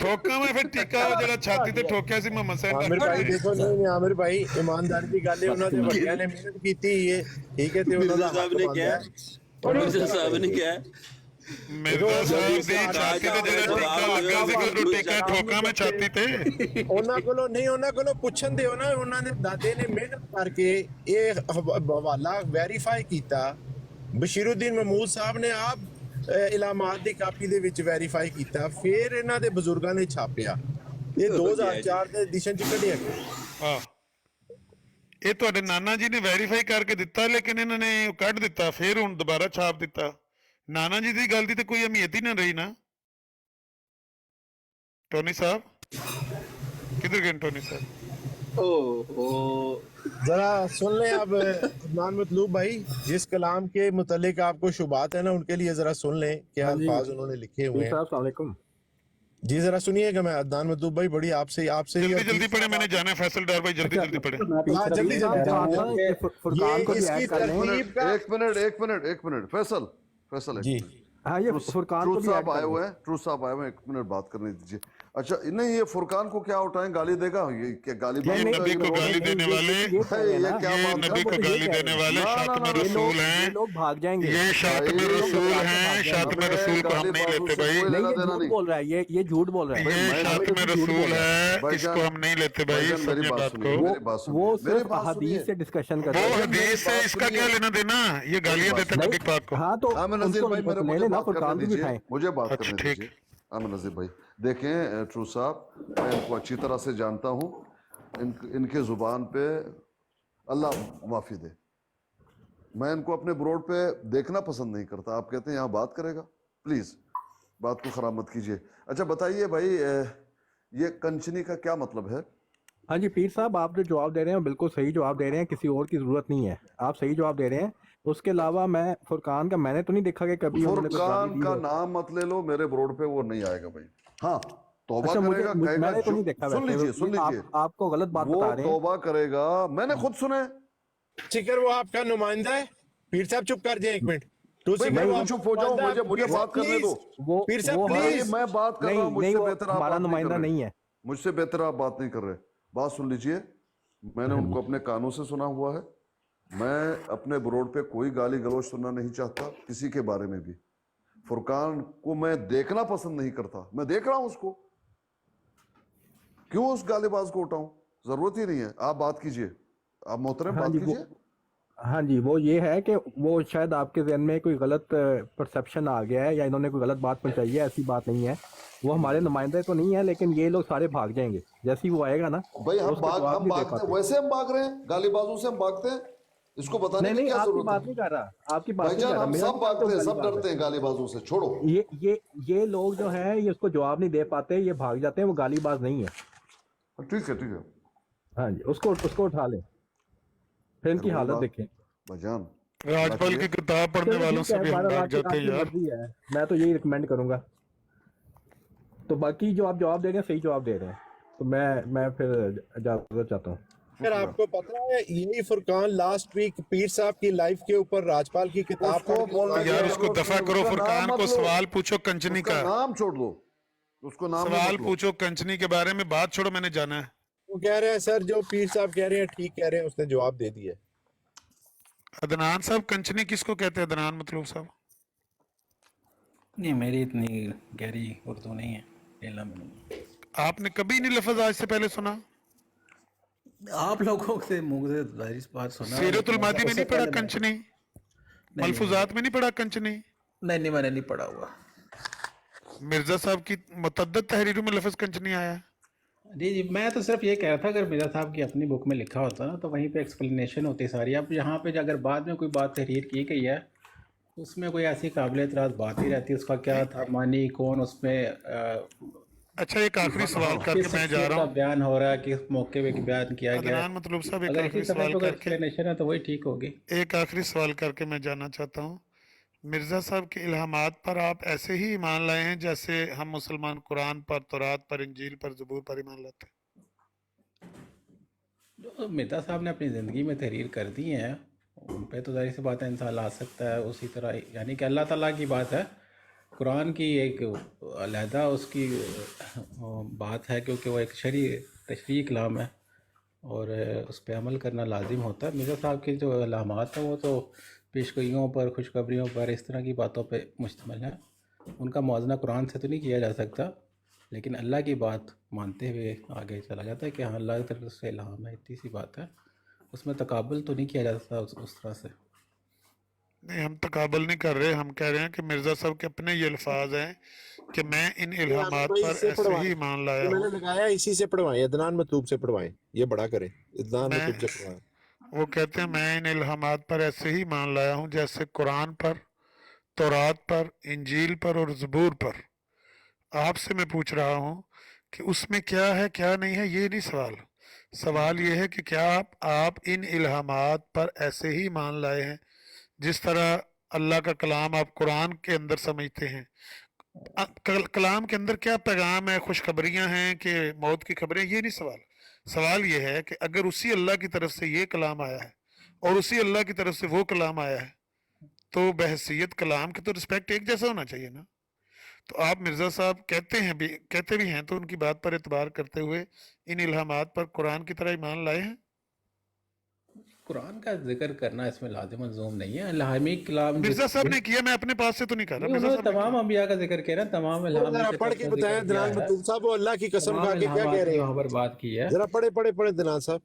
ठोका में फिर टीका जरा छाती ते ठोकिया सी मोहम्मद आमिर भाई साहब। देखो, नहीं नहीं आमिर भाई, ईमानदारी की गल है, ਉਹਨਾਂ ਦੇ ਵੱਡਿਆਂ ਨੇ ਮਿਹਨਤ ਕੀਤੀ ਹੈ, ਠੀਕ ਹੈ, ਤੇ ਉਹਨਾਂ ਦਾ मिर्जा साहब ने क्या मिर्जा साहब ने क्या मिर्जा साहब दी छाती ते जरा टीका लगा सी कि टीका ठोका में छाती ते। ਉਹਨਾਂ ਕੋਲੋਂ ਨਹੀਂ, ਉਹਨਾਂ ਕੋਲੋਂ ਪੁੱਛਣ ਦਿਓ ਨਾ। ਉਹਨਾਂ ਦੇ ਦਾਦੇ ਨੇ ਮਿਹਨਤ ਕਰਕੇ ਇਹ ਹਵਾਲਾ ਵੈਰੀਫਾਈ ਕੀਤਾ। ਬਸ਼ੀਰੁद्दीन महमूद ਸਾਹਿਬ ਨੇ ਆਪ ਇਲਾਮਾਤ ਦੀ ਕਾਪੀ ਦੇ ਵਿੱਚ ਵੈਰੀਫਾਈ ਕੀਤਾ, ਫਿਰ ਇਹਨਾਂ ਦੇ ਬਜ਼ੁਰਗਾਂ ਨੇ ਛਾਪਿਆ। ਇਹ 2004 ਦੇ ਐਡੀਸ਼ਨ ਚ ਕੱਢਿਆ ਗਿਆ। ਹਾਂ, ਇਹ ਤੁਹਾਡੇ ਨਾਨਾ ਜੀ ਨੇ ਵੈਰੀਫਾਈ ਕਰਕੇ ਦਿੱਤਾ, ਲੇਕਿਨ ਇਹਨਾਂ ਨੇ ਕੱਢ ਦਿੱਤਾ, ਫਿਰ ਹੁਣ ਦੁਬਾਰਾ ਛਾਪ ਦਿੱਤਾ। ਨਾਨਾ ਜੀ ਦੀ ਗੱਲ ਦੀ ਤੇ ਕੋਈ ਅਹਿਮੀਅਤ ਹੀ ਨਾ ਰਹੀ ਨਾ। ਟੋਨੀ ਸਾਹਿਬ ਕਿੱਧਰ ਗਏ? ਟੋਨੀ ਸਾਹਿਬ जरा सुन लें अब अदनान मतलूब भाई, जिस कलाम के मुतल्लिक आपको शुबात है ना, उनके लिए जरा सुन लें क्या अल्फाज उन्होंने लिखे हुए हैं। जी जरा सुनिएगा। मैं अदनान मतलूब भाई बड़ी आपसे ही जल्दी जल्दी पढ़े, मैंने जाना है फैसल डार भाई, जल्दी जल्दी पढ़े। हाँ जल्दी जल्दी। एक मिनट फैसल जी ट्रूथ साहब आए हुए हैं, एक मिनट बात करने दीजिए। अच्छा नहीं, ये फुरकान को क्या उठाएं, गाली देगा? ये क्या गाली? ये नबी को गाली देने वाले, ये क्या ये बात नबी को गाली देने वाले शातिम रसूल हैं, लोग भाग जाएंगे। ये शातिम रसूल हैं, शातिम रसूल को हम नहीं लेते भाई। नहीं ये झूठ बोल रहा है, ये झूठ बोल रहा है। ये शातिम रसूल है, इसको हम नहीं लेते भाई। समझे बात को? वो सिर्फ हदीस से डिस्कशन कर रहे वो हैं। हदीस से इसका क्या लेना देना? ये गालियां देते नबी पाक को। हाँ तो नजीर भाई उनको ले लेना, फुरकान भी बिठाएं। मुझे बात अच्छा, करने ठीक। दीजिए। नजीर भाई देखें, ट्रू साहब मैं इनको अच्छी तरह से जानता हूँ, इनके जुबान पे अल्लाह माफी दे, मैं इनको अपने ब्रोड पे देखना पसंद नहीं करता। आप कहते हैं यहाँ बात करेगा, प्लीज बात को खराब मत कीजिए। अच्छा बताइए भाई, ये कंचनी का क्या मतलब है? हाँ जी पीर साहब, आप जो जवाब दे रहे हैं बिल्कुल सही जवाब दे रहे हैं, किसी और की जरूरत नहीं है, आप सही जवाब दे रहे हैं। उसके अलावा मैं फुरकान का मैंने तो नहीं देखा कि कभी उन्होंने कुछ गाली फुरकान दी का हो। नाम मत ले लो, मेरे ब्रोड पे वो नहीं आएगा भाई। हाँ तौबा अच्छा करेगा, कहेगा मैंने तो नहीं देखा सुन वैसे, लीजिए आपको गलत बात वो बता रहे हैं। तौबा करेगा, मैंने खुद सुने। सिकर वो आपका नुमाइंदा है। पीर साहब चुप कर जाए एक मिनट। टू भाई सिकर मैं वो भी चुप हो जाऊं, मुझे बात करने दो। वो पीर साहब वो प्लीज। हमारे- मैं बात कर रहा हूँ, नहीं मुझसे वो बेहतर आप हमारा बात नहीं कर नुमाइंदा रहे। नहीं है। मुझसे बेहतर आप बात नहीं कर रहे। बात सुन लीजिए, मैंने उनको अपने कानों से सुना हुआ है। मैं अपने ब्रोड पे कोई गाली गलौज सुनना नहीं चाहता, किसी के बारे में भी। फुरकान को मैं देखना पसंद नहीं करता, मैं देख रहा हूं उसको, क्यों उस गालीबाज को उठाऊं? जरूरत ही नहीं है। आप बात कीजिए, आप मोहतरम हाँ बात जी, कीजिए। हाँ जी वो ये है कि वो शायद आपके जहन में कोई गलत परसेप्शन आ गया है या इन्होंने कोई गलत बात पहुंचाई है, ऐसी बात नहीं है। वो हमारे नुमाइंदे तो नहीं है, लेकिन ये लोग सारे भाग जाएंगे जैसे ही वो आएगा ना। भाई तो हम उसका जवाब नहीं दे भागते, पाते। वैसे हम भाग रहे हैं, गालीबाजों से हम भागते हैं, इसको बताने नहीं की नहीं क्या आपकी जरूरत बात है? नहीं कर रहा, आपकी बात नहीं भाईजान कर रहा। हम मेरा सब भागते हैं, सब गाली बात डरते हैं गालीबाजों से, छोड़ो। है। ये लोग जो है ये उसको जवाब नहीं दे पाते, ये भाग जाते हैं, वो गालीबाज नहीं है। ठीक है, ठीक है हाँ जी उसको उठा लें, फिर इनकी हालत देखें। भाईजान राजपाल की किताब पढ़ने चलो वालों ठीक से है, भी हम बारह भाग आपकी जाते हैं आपकी यार। मर्जी है, मैं तो यही रिकमेंड करूंगा। तो बाकी जो आप जवाब दे रहे हैं सही जवाब दे रहे हैं, तो मैं फिर इजाजत चाहता हूँ। अगर आपको पता है यही फुरकान लास्ट वीक पीर साहब की लाइफ के ऊपर राजपाल की किताब उसको पढ़ के बोलने यार की उसको जरूरत दफा नहीं, करो, उसका फुरकान नाम को मत लो। सवाल पूछो कंचनी उसका का, नाम छोड़ दो, उसको नाम ही सवाल मत लो। पूछो कंचनी के बारे में, बात छोड़ो, मैंने जाना है। वो कह रहे हैं सर जो पीर साहब कह रहे हैं ठीक कह रहे हैं, उसने जवाब दे दिया। अदनान साहब, कंचनी किसको कहते हैं? अदनान मतलब साहब, नहीं मेरी इतनी गहरी उर्दू नहीं है, इल्म में नहीं। आपने कभी नहीं लफ्ज आज से पहले सुना? आप लोगों से मुंह से जाहिर सी बात सुना है, सीरतुल लेकिन मादी में उससे नहीं पढ़ा पहले मैं- कंचनी? नहीं, मलफूजात में नहीं पढ़ा कंचनी? नहीं मैंने नहीं पढ़ा हुआ। मिर्जा साहब की मुतद्दद तहरीरों में लफ्ज कंचनी आया है। जी मैं तो सिर्फ ये कह रहा था, अगर मिर्जा साहब की अपनी बुक में लिखा होता ना तो वहीं पे एक्सप्लेनेशन होती सारी। अब यहाँ पे अगर बाद में कोई बात तहरीर की गई है उसमें कोई ऐसी काबिल एतराज़ बात ही रहती है, उसका क्या था मानी, कौन उसमें अच्छा एक आखिरी सवाल करके किस मैं जा शख्सियत रहा का हूँ। बयान हो रहा है, किस मौके पे बयान किया गया है। अदनान मतलब साहब, एक अगर आखिरी इसी समय सवाल पे करके एक्सप्लेनेशन है तो वही ठीक होगी। एक आखिरी सवाल करके मैं जानना चाहता हूँ, मिर्जा साहब के इल्हामात पर आप ऐसे ही ईमान लाए हैं जैसे हम मुसलमान कुरान पर, तौरात पर, इंजील पर, ज़बूर पर ईमान लाते हैं? जो मिर्जा साहब ने अपनी ज़िंदगी में तहरीर कर दी हैं उन पे तो जाहिर सी बात है इंसान ला सकता है। उसी तरह यानी कि अल्लाह ताला की बात है, कुरान की एक अलहदा उसकी बात है, क्योंकि वो एक तशरीह कलाम है और उस पर अमल करना लाजिम होता है। मिर्ज़ा साहब के जो अलामात हैं वो तो पेशगोइयों पर, खुशखबरियों पर, इस तरह की बातों पे मुश्तमिल है। उनका मुआवजा कुरान से तो नहीं किया जा सकता, लेकिन अल्लाह की बात मानते हुए आगे चला जाता है कि हाँ अल्लाह की तरफ से इल्हाम है, इतनी सी बात है। उसमें तकाबुल तो नहीं किया जा सकता उस तरह से। नहीं, हम तकाबल नहीं कर रहे, हम कह रहे हैं कि मिर्जा साहब के अपने ये अल्फाज हैं कि मैं इन इल्हामात पर ऐसे ही ईमान लाया हूँ। मैंने लगाया इसी से पढ़वाएं, अदनान मतलूब से पढ़वाएं, ये बड़ा करें, अदनान मैं- मतलूब से पढ़वाएं। वो कहते हैं मैं इन इल्हामात पर ऐसे ही ईमान लाया हूँ जैसे कुरान पर, तौरात पर, इंजील पर और ज़बूर पर। आपसे मैं पूछ रहा हूँ कि उसमें क्या है क्या नहीं है, ये नहीं सवाल। سوال یہ ہے کہ کیا آپ ان الہامات پر ایسے ہی مان لائے ہیں جس طرح اللہ کا کلام آپ قرآن کے اندر سمجھتے ہیں؟ کلام کے اندر کیا پیغام ہے؟ خوشخبریاں ہیں کہ موت کی خبریں؟ یہ نہیں سوال. سوال یہ ہے کہ اگر اسی اللہ کی طرف سے یہ کلام آیا ہے اور اسی اللہ کی طرف سے وہ کلام آیا ہے تو بحیثیت کلام کے تو رسپیکٹ ایک جیسا ہونا چاہیے نا. تو آپ مرزا صاحب کہتے بھی ہیں تو ان کی بات پر اعتبار کرتے ہوئے ان الہامات پر قرآن کی طرح ایمان لائے ہیں؟ قرآن کا ذکر کرنا اس میں لازم ملزوم نہیں ہے. الہامی کلام مرزا صاحب نے کیا، میں اپنے پاس سے تو نہیں کہہ رہا. مرزا انہوں صاحب نے نے تمام انبیاء کا ذکر کیا نا، تمام الہامی ذرا پڑھ کے بتائیں دنان مطلوب صاحب، وہ اللہ کی قسم کھا کے کیا کہہ رہے وہاں پر ہیں؟ بات کی ہے. ذرا پڑھے دنان صاحب.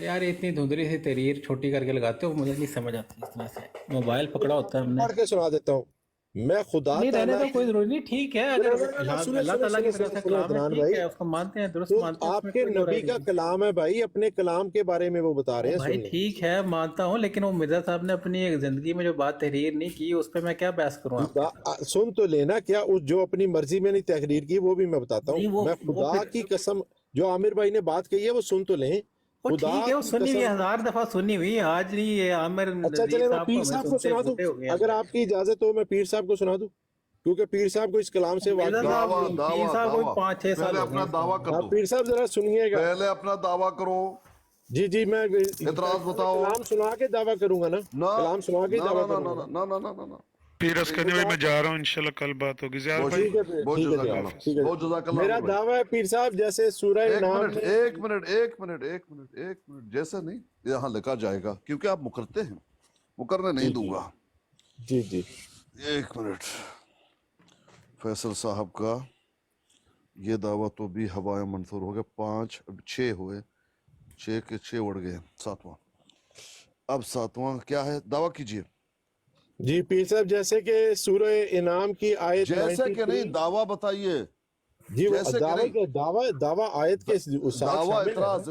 یار اتنی دھندلی سی تحریر چھوٹی کر کے لگاتے ہو، مجھے نہیں سمجھ آتی اس طرح سے. موبائل پکڑا ہوتا ہے ہم نے. پڑھ کے سنا دیتا ہوں. میں خدا نہیں رہنے تو تعالیٰ کوئی ضروری نہیں، ٹھیک ہے اگر اللہ تعالیٰ کی طرف سے کلام ہے ٹھیک ہے، اس کو مانتے ہیں، درست تو مانتے ہیں. آپ کے نبی کا کلام ہے بھائی، اپنے کلام کے بارے میں وہ بتا رہے ہیں. بھائی سنیے. ٹھیک ہے مانتا ہوں، لیکن وہ مرزا صاحب نے اپنی ایک زندگی میں جو بات تحریر نہیں کی اس پہ میں کیا بحث کروں آپ کے ساتھ؟ سن تو لینا، کیا جو اپنی مرضی میں نہیں تحریر کی وہ بھی میں بتاتا نہیں، ہوں. وہ- میں وہ خدا پھر- کی قسم جو عامر بھائی نے بات کہی ہے وہ سن تو لیں. وہ خدا ٹھیک ہے، وہ کی سنی ہوئی قسم- 1000 دفعہ سنی ہوئی، آج نہیں یہ عامر اچھا نذیر چلے میں صاحب پیر کو صاحب کو سنتے سنا بوتے ہو دوں، گئے. اگر آپ کی اجازت ہو میں پیر صاحب کو سنا دوں، کیونکہ پیر صاحب کو اس کلام سے مرزا واقف. صاحب پیر صاحب کوئی 5-6 سال پہلے ہو اپنا گئے. دعویٰ کر دو، پیر صاحب ذرا سنیے گا. پہلے اپنا دعویٰ کرو. جی میں اعتراض بتاؤ. کلام سنا کے دعویٰ کروں گا نا. کلام سنا کے دعویٰ کروں گا. نہ پیرس کرنے بھائی میں جا رہا ہوں، انشاءاللہ کل بات ہوگی. زیاد بھائی ٹھیک ہے پھر، بہت ٹھیک ہے جزاک جناب، اللہ، ٹھیک ہے. بہت جزاک اللہ. میرا دعویٰ ہے پیر صاحب جیسے سورہ نام میں ایک منٹ جیسا نہیں یہاں لکھا جائے گا کیونکہ آپ مکرتے ہیں، مکرنے نہیں دوں گا. جی 1 منٹ. فیصل صاحب کا یہ دعویٰ تو بھی ہوائیں منصور ہو گیا. 5 اب 6 ہوئے، 6 کے 6 اڑ گئے. 7واں، اب 7واں کیا ہے؟ دعویٰ کیجئے. جی پیر صاحب جیسے کہ سورہ انعام کی آیت جیسے کہ نہیں، دعویٰ بتائیے. جی جیسے کہ نہیں. دعویٰ آیت کے دعویٰ اعتراض.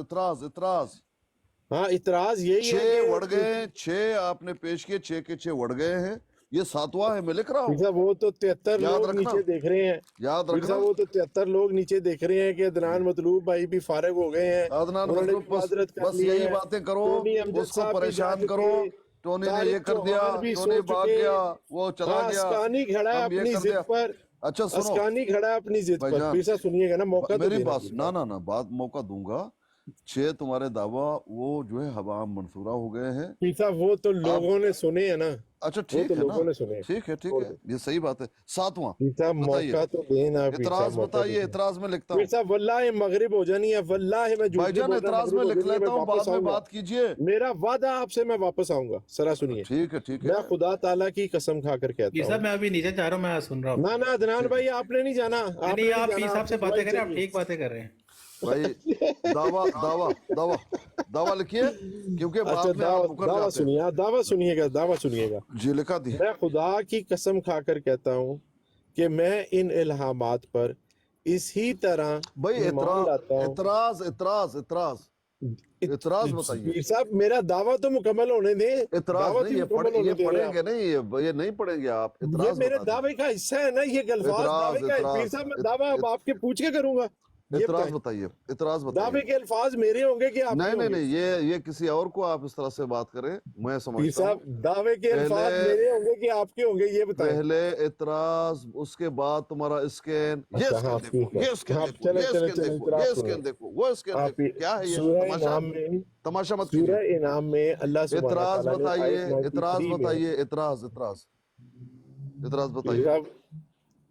ہاں اعتراض یہی ہے 6 اڑ گئے، 6 آپ نے پیش کیے، 6 کے 6 اڑ گئے ہیں. یہ 7واں ہے، میں لکھ رہا ہوں. صاحب وہ تو 73 یاد لوگ رکھنا، نیچے دیکھ رہے ہیں. یاد پیر رکھنا. صاحب وہ تو 73 لوگ نیچے دیکھ رہے ہیں کہ عدنان مطلوب بھائی بھی فارغ ہو گئے ہیں. عدنان انہوں نے مطلوب معذرت کر بس لی یہی ہے. باتیں کرو، ٹونی امجد اس کو صاحب بھی جا پریشان چکے. کرو. ٹونی نے یہ طارق کر دیا، چوہان بھی ٹونی سو بھاگ چکے. گیا، وہ چلا ہاں گیا، اسکانی کھڑا ہے ہم یہ اپنی کر دیا. ضد پر. اچھا سنو اسکانی کھڑا ہے اپنی ضد بھائی پر. جان، پیر صاحب سنیے گا نا، موقع تو میری دینا بات پیر صاحب. نہ بات موقع دوں گا. 6 تمہارے دعویٰ وہ جو ہے ہوا منصورہ ہو گئے ہیں. پیر صاحب وہ تو لوگوں نے سنے ہیں نا. اچھا وہ ٹھیک تو ہے نا، لوگوں نے سنے ہیں. ٹھیک ہے یہ صحیح بات ہے. 7واں پیر صاحب بتائیے. موقع تو دینا. پیر اعتراض صاحب موقع بتائیے. دینا. اعتراض میں لکھتا پیر ہوں. صاحب واللہ مغرب ہو جانی ہے، واللہ میں جھوٹ بھائی نہیں جان بول رہا. اعتراض میں مغرب ہو لکھ جانی ہے، لیتا ہوں، واپس بعد میں آؤں گا. بات کیجئے. میرا وعدہ آپ سے میں واپس آؤں گا. ذرا سنیے، ٹھیک ہے میں خدا تعالیٰ کی قسم کھا کر پیر کہتا صاحب ہوں. میں ابھی نیچے جا رہا ہوں، میں سن رہا ہوں. نہ عدنان بھائی آپ نے نہیں جانا. نہیں آپ پیر صاحب سے باتیں کریں، آپ ٹھیک باتیں کر رہے ہیں. بھائی دعویٰ لکھیے کیونکہ اچھا بعد میں آپ مکر دعویٰ جاتے ہیں. سنیے، دعویٰ سنیے گا. جی لکھا دی. میں خدا کی قسم کھا کر کہتا ہوں کہ میں ان الہامات پر اسی طرح بھائی ایمان لاتا ہوں. اعتراض بتائیے. پیر صاحب میرا دعویٰ تو مکمل ہونے دیں. اعتراض دعوت نہیں، ہی مکمل ہونے یہ دیں پڑھیں آپ. گے نہیں، یہ نہیں پڑھیں گے آپ. یہ اعتراض میرے بتا دیں. دعوے کا حصہ ہے نا، یہ الفاظ دعوے کا ہے. پیر صاحب میں دعویٰ اب آپ کے پوچھ کے کروں گا. یہ اعتراض بتائیں. بتائیے. دعوے کے الفاظ میرے ہوں گے کہ آپ کے ہوں گے؟ نہیں یہ کسی اور کو آپ اس طرح سے بات کریں، میں پیر سمجھتا صاحب ہوں. دعوے کے الفاظ میرے ہوں گے کہ آپ کے ہوں گے؟ یہ بتائیں. پہلے اعتراض، اس کے بعد تمہارا اسکین. یہ ہاں، اسکین دیکھو، یہ اسکین ہاں، دیکھو، یہ اسکین دیکھو، یہ اسکین دیکھو، وہ اسکین دیکھو. کیا ہے یہ سورہ تماشا؟ انعام میں تماشا مت سورہ کیجیے. انعام میں اللہ سبحانہ اعتراض تعالیٰ نے بتائیے. آیت 93 میں اعتراض بتائیے.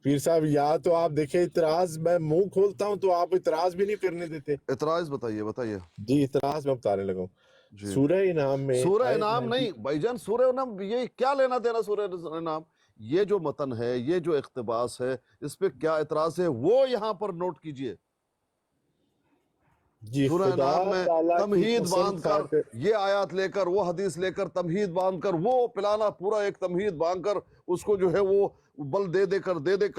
پیر صاحب یا تو آپ دیکھیں اعتراض میں منہ کھولتا ہوں تو آپ اعتراض بھی نہیں کرنے دیتے. اعتراض بتائیے. جی اعتراض میں بتانے لگا ہوں. جی. سورہ انعام میں سورہ آیت انعام 90 نہیں بھائی جان، سورہ انعام یہ کیا لینا دینا سورہ انعام؟ یہ جو متن ہے، یہ جو اقتباس ہے، اس پہ کیا اعتراض ہے وہ یہاں پر نوٹ کیجئے. جی سورہ خدا انعام میں تعالیٰ کی تمہید قسم باندھ کھا کر یہ آیات لے کر، وہ حدیث لے کر، تمہید باندھ کر، وہ پلانا پورا ایک تمہید باندھ کر اس کو جو ہے وہ بل دے کر ایک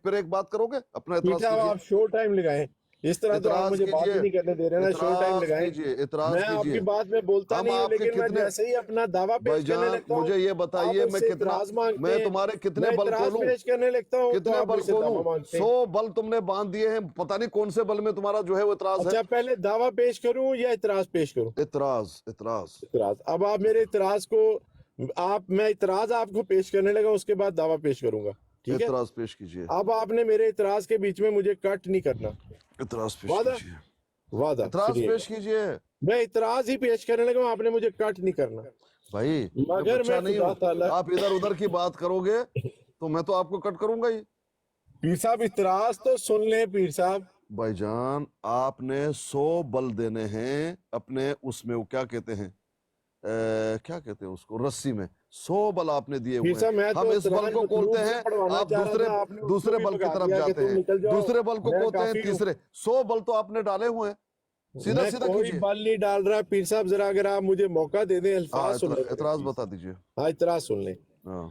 پھر ایک بات کرو گے. اپنا اعتراض آپ کیجئے. شو ٹائم لگائیں. اس طرح تو آپ اعتراض مجھے بات ہی کیجئے، نہیں کرنے دے رہے نا، شو ٹائم اعتراض لگائیں. کیجئے، اعتراض میں آپ کیجئے. کی بات میں بولتا ہم نہیں ہوں، آپ کے لیکن میں کتنے جیسے ہی اپنا دعویٰ بھائی پیش کرنے جان لگتا ہوں مجھے یہ آپ بتائیے مجھ میں سے کتنا، اعتراض مانگتے میں ہیں. تمہارے کتنے میں بل اعتراض کھولوں، پیش کرنے لگتا ہوں تو کتنے آپ بل مجھ سے کھولوں؟ دعویٰ مانگتے ہیں. 100 بل تم نے باندھ دیے ہیں، پتہ نہیں کون سے بل میں تمہارا جو ہے وہ اعتراض ہے. اچھا پہلے دعویٰ پیش کروں یا اعتراض پیش کروں؟ اعتراض، اعتراض. اعتراض. اب آپ میرے اعتراض کو میں اعتراض آپ کو پیش کرنے لگا، اس کے بعد دعویٰ پیش کروں گا، ٹھیک ہے؟ اعتراض پیش کیجئے، اب آپ نے میرے اعتراض کے بیچ میں مجھے کٹ نہیں کرنا. اعتراض پیش وعدہ؟ کیجئے، وعدہ. اعتراض سنیے پیش گا، کیجئے. میں اعتراض ہی پیش کرنے لگا ہوں، آپ نے مجھے کٹ نہیں کرنا. بھائی میں مگر بچہ میں نہیں خدا ہوں، تعالیٰ آپ ادھر ادھر کی بات کرو گے تو میں تو آپ کو کٹ کروں گا ہی. پیر صاحب اعتراض تو سن لیں پیر صاحب. بھائی جان آپ نے 100 بل دینے ہیں اپنے اس میں، وہ کیا کہتے ہیں، کیا کہتے ہیں اس کو، رسی میں 100 بل آپ نے دیے پیر ہوئے صاحب ہیں. میں ہم تو اس بل قرآن کو مطلوب کھولتے سے ہیں، پڑھوانا آپ چاہ رہا تھا، آپ نے اس کو دوسرے بھی بل کی بھگا طرف دیا کہ جاتے تم ہیں، نکل جاؤ. دوسرے بل کو میں کھولتے ہیں، کافی ہوں. تیسرے 100 بل تو آپ نے ڈالے ہوئے ہیں. سیدھا میں سیدھا کوئی کیجئے. بل نہیں ڈال رہا پیر صاحب، ذرا اگر آپ مجھے موقع دے دیں الفاظ سن لیں میرے اعتراض پلیز. بتا دیجئے. ہاں اعتراض سن لیں. ہاں.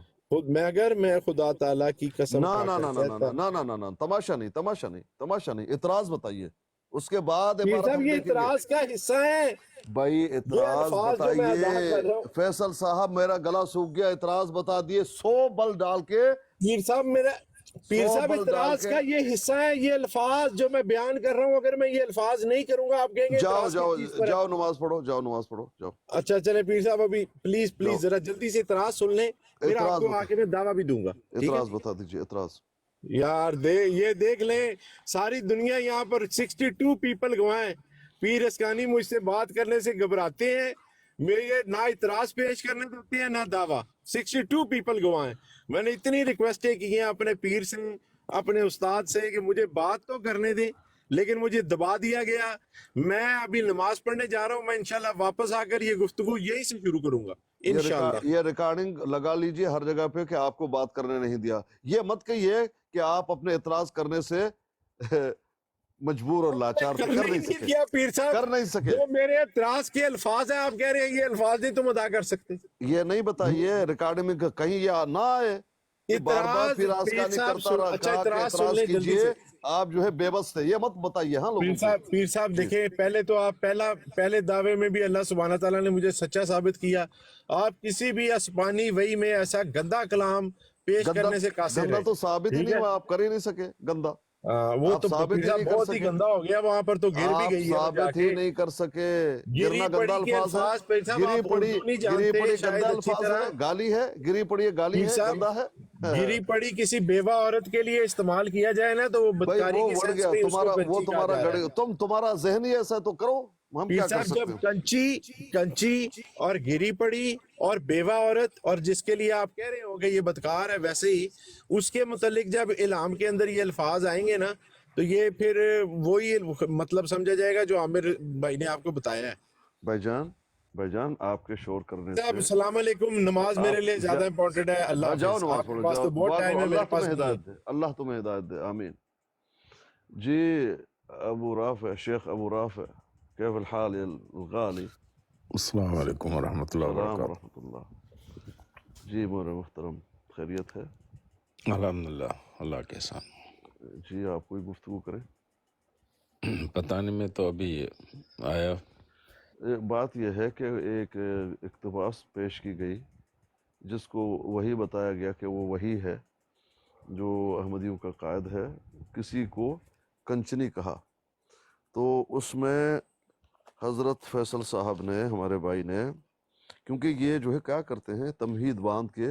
میں خدا تعالیٰ کی قسم نہ کھا نہ کر نہ نہ کہتا نہ نہ نہ نہ، تماشا نہیں، تماشا نہیں، تماشا نہیں. اعتراض بتائیے، اس کے بعد پیر عبارت صاحب ہم یہ دیکھیں گے. اعتراض کا حصہ ہے. بھائی یہ اعتراض الفاظ جو میں ادا بتائیے. کر رہا ہوں فیصل صاحب میرا گلا سوکھ گیا، اعتراض بتا دیے. 100 بل ڈال کے، پیر سو صاحب بل ڈال اعتراض کے کا یہ حصہ ہے. یہ الفاظ جو میں بیان کر رہا ہوں، اگر میں یہ الفاظ نہیں کروں گا آپ کہیں گے جاؤ اعتراض جاؤ کس چیز پر ہے. جاؤ نماز پڑھو، جاؤ نماز پڑھو، جاؤ. اچھا چلے پیر صاحب ابھی پلیز جاؤ. ذرا جلدی سے اعتراض سن لیں، پھر آپ اعتراض کو بتا، آ کے میں دعویٰ بھی دوں گا، ٹھیک ہے؟ اعتراض بتا دیجئے. اعتراض. یار یہ دیکھ لیں، ساری دنیا یہاں پر 62 پیپل گوائیں. پیر اسکانی مجھ سے بات کرنے سے گھبراتے ہیں، میرے نہ اعتراض پیش کرنے دیتے ہیں نہ دعویٰ. 62 پیپل گوائیں. میں نے اتنی ریکویسٹیں کی ہیں اپنے پیر سے، اپنے استاد سے، کہ مجھے بات تو کرنے دیں، لیکن مجھے دبا دیا گیا. میں ابھی نماز پڑھنے جا رہا ہوں، میں انشاءاللہ واپس آ کر یہ گفتگو یہی سے شروع کروں گا انشاءاللہ. یہ ریکارڈنگ لگا لیجئے ہر جگہ پہ کہ آپ کو بات کرنے نہیں دیا. یہ مت کہیے کہ آپ اپنے اعتراض کرنے سے مجبور اور لاچار تھے، کر نہیں سکے، کیا پیر صاحب، کر نہیں سکے. جو میرے اعتراض کے الفاظ ہیں، آپ کہہ رہے ہیں یہ الفاظ نہیں تم ادا کر سکتے. یہ نہیں بتائیے ریکارڈنگ میں کہیں یہ نہ آئے کہ بار بار پھر آسکانی کرتا رہا، اچھا کہا کہ اعتراض سن اعتراض لیں جلدی کیجئے، سے. آپ جو ہے بے بس تھے. یہ مت بتائیے ہاں لوگوں کو. پیر صاحب دیکھیں، پہلے تو آپ پہلے دعوے میں بھی اللہ سبحانہ تعالیٰ نے مجھے سچا ثابت کیا. آپ کسی بھی اسبانی وحی میں ایسا گندا کلام پیش کرنے سے قاصر گندا ہے. تو ثابت ہی ٹھیک نہیں ہے، ہوا، آپ کر ہی نہیں سکے گندا. وہ آپ تو ثابت پیر ہی صاحب نہیں کر بہت ہی سکے، گندا ہو گیا، وہاں پر تو گر بھی آپ گئی ہے وہ جا ثابت ہی کے. نہیں کر سکے. گری گرنا پڑی گندا کے الفاظ الفاظ ہے، پیر صاحب گری آپ پڑی، اردو نہیں گری جانتے پڑی شاید گندا اچھی الفاظ ہے، طرح. گالی ہے. گری پڑی گالی پیر ہے، صاحب گندا ہے. گری پڑی کسی بیوہ عورت کے لیے استعمال کیا جائے نا تو وہ بھائی بدکاری وہ کی بڑھ سینس گیا میں اس کو تمہارا، وہ کنچی کہا تمہارا جا رہا ہے. تمہارا ذہن ہی ایسا ہے تو کرو، ہم پیر کیا کر صاحب سکتے جب ہیں. کنچی اور گری پڑی اور بیوہ عورت، اور جس کے لیے آپ کہہ رہے ہو کہ یہ بدکار ہے، ویسے ہی اس کے متعلق جب الہام کے اندر یہ الفاظ آئیں گے نا تو یہ پھر وہی مطلب سمجھا جائے گا جو عامر بھائی نے آپ کو بتایا ہے. بھائی جان آپ کے شور کرنے صاحب سے السلام علیکم، نماز میرے لیے زیادہ امپورٹنٹ ہے. اللہ جاؤ حافظ. نماز آپ کے پڑھو، پاس جاؤ تو بہت دعا ٹائم کرو، ہے، اللہ میرے پاس تمہیں نہیں ہے. ہدایت دے، اللہ تمہیں ہدایت دے، آمین. جی ابو رافع، شیخ ابو رافع، کیف الحال یا الغالی؟ السلام علیکم ورحمۃ اللہ السلام وبرکاتہ. ورحمۃ اللہ. جی مور محترم، خیریت ہے؟ الحمدللہ، اللہ کے احسان. جی آپ کوئی گفتگو کریں. پتہ نہیں، میں تو ابھی آیا. بات یہ ہے کہ ایک اقتباس پیش کی گئی جس کو وہی بتایا گیا کہ وہ وہی ہے جو احمدیوں کا قائد ہے. کسی کو کنچنی کہا تو اس میں حضرت فیصل صاحب نے، ہمارے بھائی نے، کیونکہ یہ جو ہے کیا کرتے ہیں، تمہید باندھ کے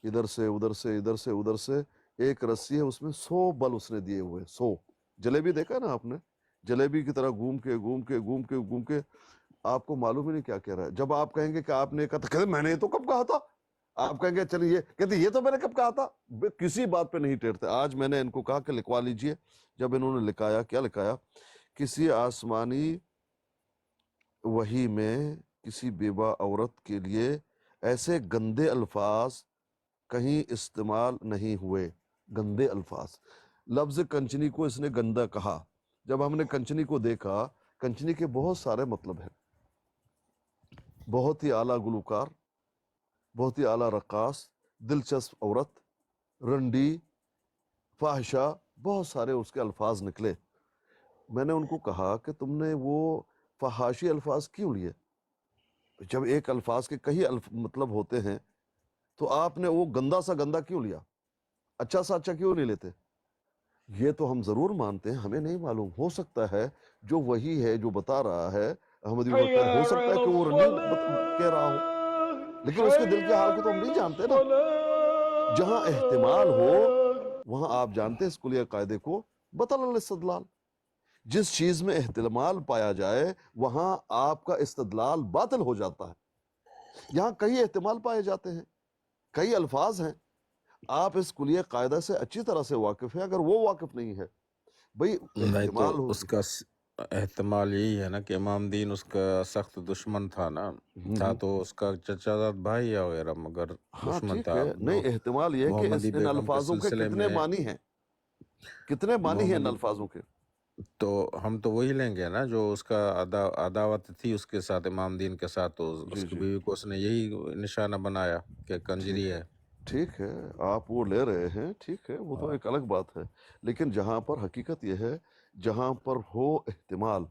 ادھر سے ادھر سے ادھر سے ادھر سے ایک رسی ہے، اس میں 100 بل اس نے دیے ہوئے. 100 جلیبی دیکھا نا آپ نے، جلیبی کی طرح گھوم کے گھوم کے گھوم کے گھوم کے آپ کو معلوم ہی نہیں کیا کہہ رہا ہے. جب آپ کہیں گے کہ آپ نے کہا تھا، کہتے میں نے یہ تو کب کہا تھا، آپ کہیں گے چلیے، کہتے یہ تو میں نے کب کہا تھا. کسی بات پہ نہیں ٹیرتے. آج میں نے ان کو کہا کہ لکھوا لیجئے. جب انہوں نے لکھایا، کیا لکھایا، کسی آسمانی وحی میں کسی بیوہ عورت کے لیے ایسے گندے الفاظ کہیں استعمال نہیں ہوئے. گندے الفاظ، لفظ کنچنی کو اس نے گندا کہا. جب ہم نے کنچنی کو دیکھا، کنچنی کے بہت سارے مطلب ہیں. بہت ہی اعلیٰ گلوکار، بہت ہی اعلیٰ رقاص، دلچسپ عورت، رنڈی، فاحشہ، بہت سارے اس کے الفاظ نکلے. میں نے ان کو کہا کہ تم نے وہ فحاشی الفاظ کیوں لیے؟ جب ایک الفاظ کے کئی مطلب ہوتے ہیں تو آپ نے وہ گندا سا گندا کیوں لیا؟ اچھا سا اچھا کیوں نہیں لیتے؟ یہ تو ہم ضرور مانتے ہیں، ہمیں نہیں معلوم، ہو سکتا ہے جو وہی ہے جو بتا رہا ہے احمدی بکر، ہو سکتا ہے کہ وہ رنی کہہ رہا ہو، لیکن اس کے دل کے حال کو تو ہم نہیں جانتے نا۔ جہاں احتمال ہو وہاں آپ جانتے ہیں اس کلیہ قاعدے کو بطل الاستدلال، جس چیز میں احتمال پایا جائے وہاں آپ کا استدلال باطل ہو جاتا ہے۔ یہاں کئی احتمال پائے جاتے ہیں، کئی الفاظ ہیں، آپ اس کلیہ قاعدہ سے اچھی طرح سے واقف ہیں، اگر وہ واقف نہیں ہے بھئی نہیں احتمال تو ہو۔ اس کا احتمال یہی ہے نا کہ امام دین اس کا سخت دشمن تھا نا، تھا تو اس کا چچا زاد بھائی یا وغیرہ، مگر ہاں دشمن ٹھیک تھا۔ ہے، نہیں احتمال یہ ہے کہ محمدی ان بیگم کے الفاظوں کے سلسلے کتنے میں معنی ہیں، کتنے معنی ہیں ان محمدی، الفاظوں کے۔ تو ہم تو وہی لیں گے نا جو اس کا عداوت تھی اس کے ساتھ، امام دین کے ساتھ، تو اس جی کی جی بیوی کو اس نے یہی نشانہ بنایا کہ ٹھیک کنجری ہے، ہے۔ ٹھیک ہے، آپ وہ لے رہے ہیں، ٹھیک ہے، وہ تو ایک الگ بات ہے، لیکن جہاں پر حقیقت یہ ہے جہاں پر ہو احتمال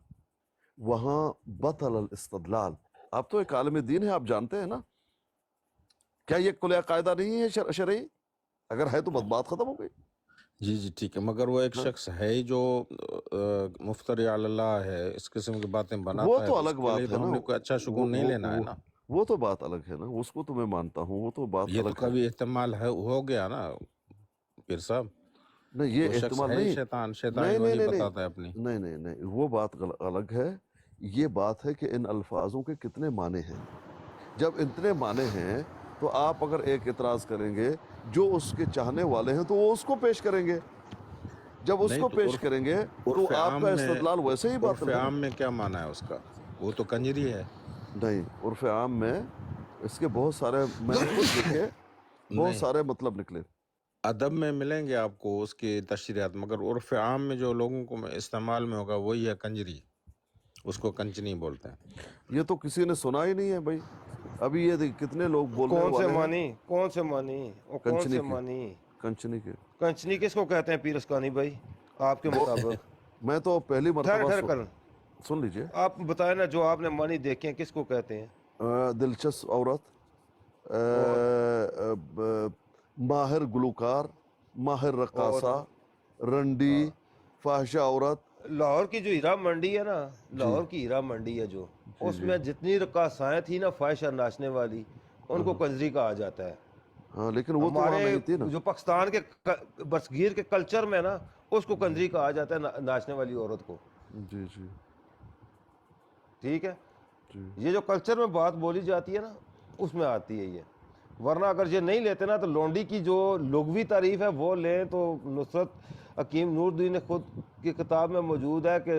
وہاں بطل الاستدلال۔ آپ تو ایک عالم دین ہے، آپ جانتے ہیں نا، کیا یہ کلیہ قاعدہ نہیں ہے شرعی؟ اگر ہے تو بات ختم ہو گئی۔ جی جی ٹھیک ہے، مگر وہ ایک ہاں شخص ہے ہی جو مفتری علی اللہ ہے، اس قسم کی باتیں وہ بناتا ہے، تو تو اس الگ کے لیے بات ہے تو نا، ہم نے کوئی اچھا شگون نہیں لینا ہے نا۔ وہ تو بات الگ ہے نا، اس کو تو میں مانتا ہوں، وہ تو بات یہ تو الگ ہے۔ کبھی احتمال ہے ہو گیا نا پیر صاحب، نہیں وہ یہ شخص احتمال ہے ہی نہیں، شیطان، شیطانی نہیں نہیں وہی نہیں نہیں بتاتا ہے اپنی۔ نہیں نہیں نہیں، وہ بات الگ ہے۔ یہ بات ہے کہ ان الفاظوں کے کتنے معنی ہیں۔ جب اتنے معنی ہیں تو آپ اگر ایک اعتراض کریں گے، جو اس کے چاہنے والے ہیں تو وہ اس کو پیش کریں گے، جب اس نہیں کو تو پیش عرف کریں گے تو عرف آپ عام کا میں، استدلال ویسے ہی عرف باطل ہے نا۔ عام میں کیا معنی ہے اس کا؟ وہ تو کنجری ہے۔ نہیں، عرف عام میں اس کے بہت سارے، میں نے خود دیکھے، بہت نہیں، سارے مطلب نکلے۔ ادب میں ملیں گے آپ کو اس کی تشریحات، مگر عرف عام میں جو لوگوں کو استعمال میں ہوگا وہی ہے کنجری، اس کو کنچنی بولتے ہیں۔ یہ تو کسی نے سنا ہی نہیں ہے بھائی، ابھی یہ کتنے لوگ بولنے کون سے والے ہیں معنی، کون سے معنی، اور کون کنچنی سے کے، معنی؟ کنچنی کے۔ کنچنی کس کو کہتے ہیں پیر اسکانی بھائی آپ کے مطابق؟ میں تو پہلی ٹھہر مرتبہ ٹھہر کر سن لیجئے، آپ بتائیں نا، جو آپ نے معنی دیکھے ہیں کس کو کہتے ہیں؟ دلچسپ عورت، اور ماہر گلوکار، ماہر اور رقاصہ، رنڈی، فاحشہ عورت۔ لاہور کی جو ہیرا منڈی ہے نا، جی لاہور کی ہیرا منڈی ہے جو، جی اس جی، میں جتنی رقاصائیں تھیں نا فاحشہ ناچنے والی، ان کو ہاں کنجری کہا جاتا ہے۔ ہاں، لیکن وہ تو وہاں ہمارے نہیں تھی نا۔ جو پاکستان کے برصغیر کے کلچر میں نا، اس کو کنجری کہا جاتا ہے، ناچنے والی عورت کو۔ جی جی ٹھیک ہے، جی، یہ جو کلچر میں بات بولی جاتی ہے نا، اس میں آتی ہے یہ۔ ورنہ اگر یہ نہیں لیتے نا تو لونڈی کی جو لغوی تعریف ہے وہ لیں تو نصرت حکیم نور الدین نے خود کی کتاب میں موجود ہے کہ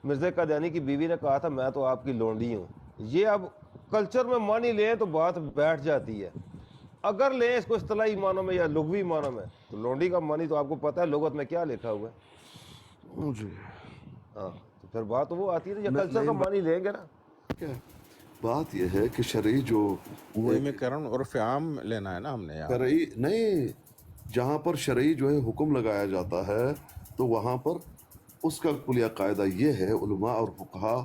مرزا قادیانی کی بیوی نے کہا تھا میں تو آپ کی لونڈی ہوں۔ یہ اب کلچر میں معنی لیں تو بات بیٹھ جاتی ہے، اگر لیں اس کو اصطلاحی معنوں میں یا لغوی معنوں میں تو لونڈی کا معنی تو آپ کو پتہ ہے لغت میں کیا لکھا ہوا ہے۔ جی، ہاں تو پھر بات وہ آتی ہے نا، یہ کلچر کا نہیں معنی لیں گے نا۔ بات یہ ہے کہ شرعی جو وہی میں کہہ رہا ہوں، عرف عام لینا ہے نا ہم نے یہاں۔ شرعی نہیں، جہاں پر شرعی جو ہے حکم لگایا جاتا ہے تو وہاں پر اس کا کلیہ قاعدہ یہ ہے، علماء اور فقہا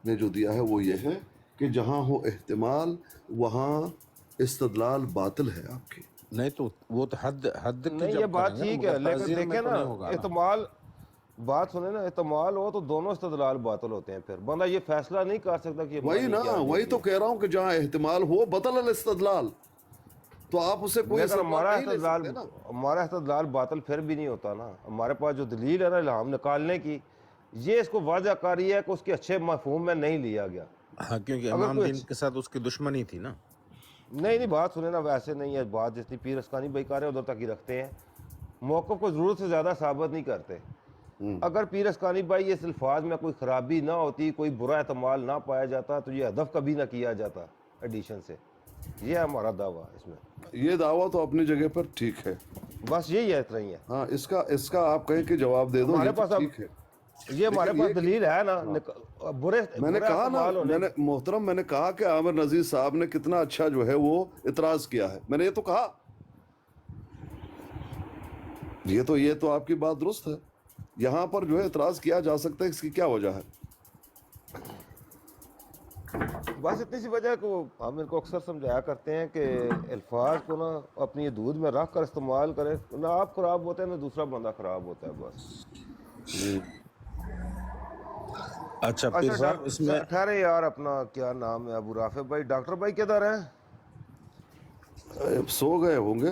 نے جو دیا ہے وہ یہ ہے کہ جہاں ہو احتمال وہاں استدلال باطل ہے آپ کی۔ نہیں تو وہ تو حد کی نہیں یہ جب بات کریں گے نا، ٹھیک ہے، مگر لیکن تعزیر میں دیکھیں تو نا نہیں ہوگا نا۔ احتمال، بات سنیں نا، احتمال ہو تو دونوں استدلال باطل ہوتے ہیں، پھر بندہ یہ فیصلہ نہیں کر سکتا کہ یہ وہی معنی نا، کیا وہی تو کہہ رہا ہوں کہ جہاں احتمال ہو بطل الاستدلال، تو آپ اسے کوئی لیکن استدلال ہمارا نہیں لے استدلال، سکتے نا۔ ہمارا استدلال باطل پھر بھی نہیں ہوتا نا۔ ہمارے پاس جو دلیل ہے نا الہام نکالنے کی، یہ اس کو واضح کاری ہے کہ اس کے اچھے مفہوم میں نہیں لیا گیا۔ ہاں، کیونکہ اگر امام کوئی دین کے ساتھ اس کی دشمنی تھی نا۔ نہیں بات سنیں نا، ویسے نہیں ہے بات، جتنی پیر اسکانی بھائی کہہ رہے ہیں ادھر تک ہی رکھتے ہیں، موقف کو ضرورت سے زیادہ ثابت نہیں کرتے۔ اگر پیر اسکانی بھائی اس الفاظ میں کوئی خرابی نہ ہوتی، کوئی برا احتمال نہ پایا جاتا تو یہ ہدف کبھی نہ کیا جاتا ایڈیشن سے۔ یہ ہے ہمارا دعویٰ اس میں، یہ دعویٰ تو اپنی جگہ پر ٹھیک ہے، بس یہی ہے، اتنا ہی ہے ہاں، اس کا آپ کہیں کہ جواب دے دو، ہمارے یہ تو پاس۔ اب ٹھیک ہے، یہ ہمارے لیکن پاس یہ کہ دلیل ہے نا، برے میں نے کہا نا، احتمال ہونے میں نے محترم، میں نے کہا کہ عامر نذیر صاحب نے کتنا اچھا جو ہے وہ اعتراض کیا ہے، میں نے یہ تو کہا، یہ تو آپ کی بات درست ہے، यहाँ पर जो है एतराज़ किया जा सकता है, इसकी क्या वजह है? बस इतनी सी वजह है कि हम इनको अक्सर समझाया करते हैं कि अल्फाज को ना अपनी हदूद में रख कर इस्तेमाल करें, ना आप ख़राब होते हैं ना दूसरा बंदा ख़राब होता है बस। अच्छा पीर साहब इसमें ठहरे यार, अपना क्या नाम है? अबू राफे भाई। डॉक्टर भाई किधर हैं? सो गए होंगे।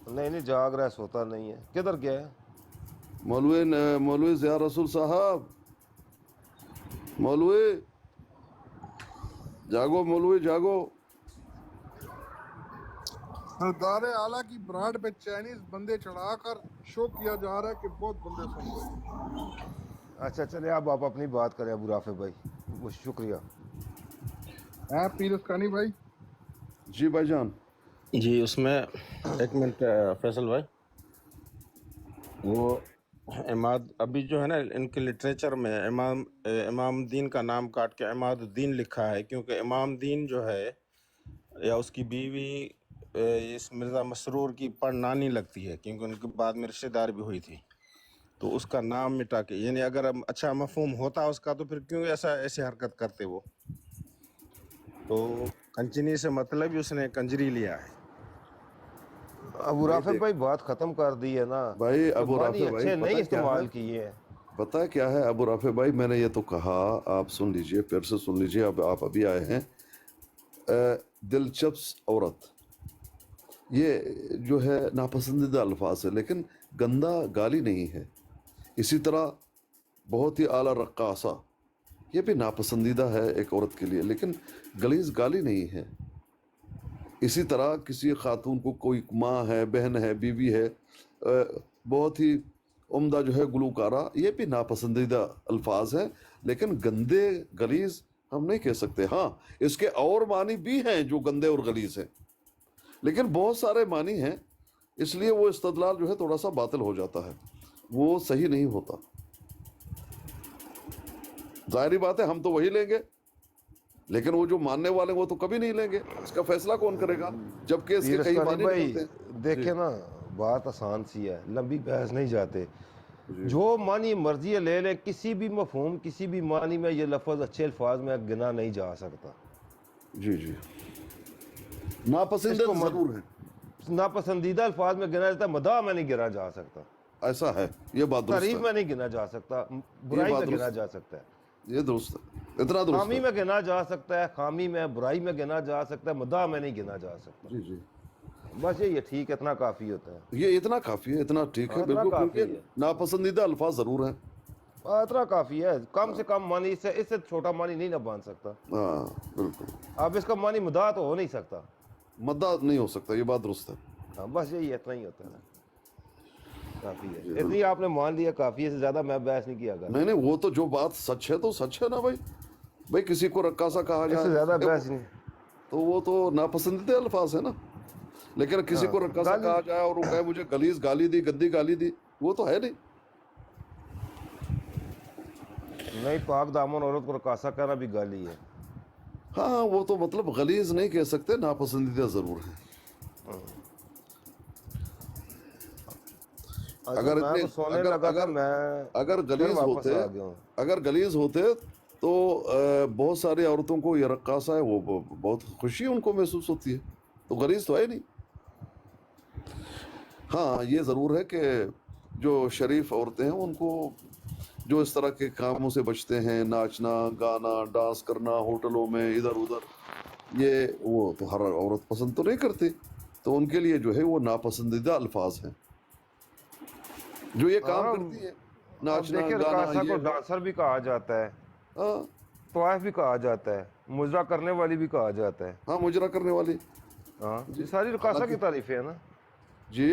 नहीं जाग रहा है, सोता नहीं है। किधर गया है? मौलवी ज़िया रसूल साहब, मौलवी जागो, मौलवी जागो। सरदार आला की ब्रांड पे चाइनीज बंदे चढ़ाकर शो किया जा रहा है कि बहुत बंदे सुन रहे। अच्छा चले, अब आप अपनी बात करें अबू राफे भाई, वो शुक्रिया। हाँ पीर अस्कानी भाई। जी भाईजान। जी उसमें एक मिनट फैसल भाई, वो इमाद अभी जो है ना इनके लिटरेचर में इमाम दीन का नाम काट के इमादुद्दीन लिखा है, क्योंकि इमाम दीन जो है या उसकी बीवी इस मिर्ज़ा मसरूर की नानी लगती है, क्योंकि उनके बाद में रिश्तेदार भी हुई थी, तो उसका नाम मिटा के, यानी अगर अच्छा मफहूम होता उसका तो फिर क्यों ऐसे हरकत करते वो? तो कंचनी से मतलब ही उसने कंजरी लिया है। अबू राफे भाई बात खत्म कर दी है ना भाई अबू राफे भाई अच्छे नहीं पता क्या इस्तेमाल है? किए हैं। पता है क्या है अबू राफे भाई, मैंने ये तो कहा, आप सुन लीजिए, फिर से सुन लीजिए, अब आप अभी आए हैं। दिलचस्प औरत, ये जो है नापसंदीदा अल्फाज है, लेकिन गंदा गाली नहीं है। इसी तरह बहुत ही आला रक्कासा, ये भी नापसंदीदा है एक औरत के लिए, लेकिन गलीज गाली नहीं है। इसी तरह किसी खातून को कोई माँ है, बहन है, बीवी है, बहुत ही उम्दा जो है गुलूकारा, ये भी नापसंदीदा अल्फाज हैं, लेकिन गंदे गलीज हम नहीं कह सकते। हाँ, इसके और मानी भी हैं जो गंदे और गलीज हैं, लेकिन बहुत सारे मानी हैं, इसलिए वो इस्तदलाल जो है थोड़ा सा बातिल हो जाता है, वो सही नहीं होता। जाहिर बात है हम तो वही लेंगे, लेकिन वो जो मानने वाले वो तो कभी नहीं लेंगे। इसका फैसला कौन करेगा, जबकि इसके कई मानी भाई निकलते हैं। देखे ना, बात आसान सी है, लंबी बहस नहीं जाते। जो मानी मर्जी है ले ले, किसी भी मफहूम किसी भी मानी में ये लफ्ज अच्छे अल्फाज में गिना नहीं जा सकता। जी जी, नापसंदीदा जरूर है, नापसंदीदा अल्फाज में गिना जाता है, मदाह में नहीं गिना जा सकता। ऐसा है, ये बात दुरुस्त तारीफ है, में नहीं गिना जा सकता, बुराई में गिना जा सकता है। ये दुरुस्त है, इतना दुरुस्त खामी है। में गिना जा सकता है, खामी में बुराई में गिना जा सकता है, मदाह में नहीं गिना जा सकता। जी जी, बस ये ठीक, इतना काफी होता है। ये इतना काफी है, इतना ठीक है, हाँ, इतना बिल्कुल, काफी क्योंकि है। नापसंदीदा अल्फाज जरूर हैं। इतना काफी है, कम से कम मानी, इससे छोटा मानी नहीं ना बांध सकता। हाँ बिल्कुल, अब इसका मानी मदाह तो हो नहीं सकता, मद्दा नहीं हो सकता, ये बात दुरुस्त है। हाँ बस यही, इतना ही होता है ना, काफी है। इतनी आपने मान लिया काफी है, इससे ज्यादा मैं बहस नहीं किया नहीं नहीं, वो तो जो बात सच है तो सच है ना भाई। भाई किसी को रक्कासा कहा इससे जाए ज्यादा बहस नहीं। तो वो तो नापसंदीदा अल्फाज है ना, लेकिन किसी को रक्कासा कहा जाए और वो कहे मुझे गलीज गाली दी, गंदी गाली दी, वो तो है नहीं। नहीं, पाक दामन औरत को रकासा कहना भी गाली है। हाँ वो तो मतलब गलीज नहीं कह सकते, नापसंदीदा जरूर है। अगर मैं तो सोने लगा था, अगर गलीज होते, अगर गलीज होते तो बहुत सारी औरतों को ये रक्कासा है, वो बहुत खुशी उनको महसूस होती है, तो गलीज तो है नहीं। हाँ ये ज़रूर है कि जो शरीफ औरतें हैं उनको जो इस तरह के कामों से बचते हैं, नाचना गाना डांस करना होटलों में इधर उधर, ये वो तो हर औरत पसंद तो नहीं करती, तो उनके लिए जो है वो नापसंदीदा अल्फाज हैं जो ये काम करती है। नाचना गाना ये को डांसर भी कहा जाता है, तवाइफ भी कहा जाता है, मुजरा करने वाली भी कहा जाता है। हाँ मुजरा करने वाली, हाँ ये सारी रकासा की तारीफ है ना जी,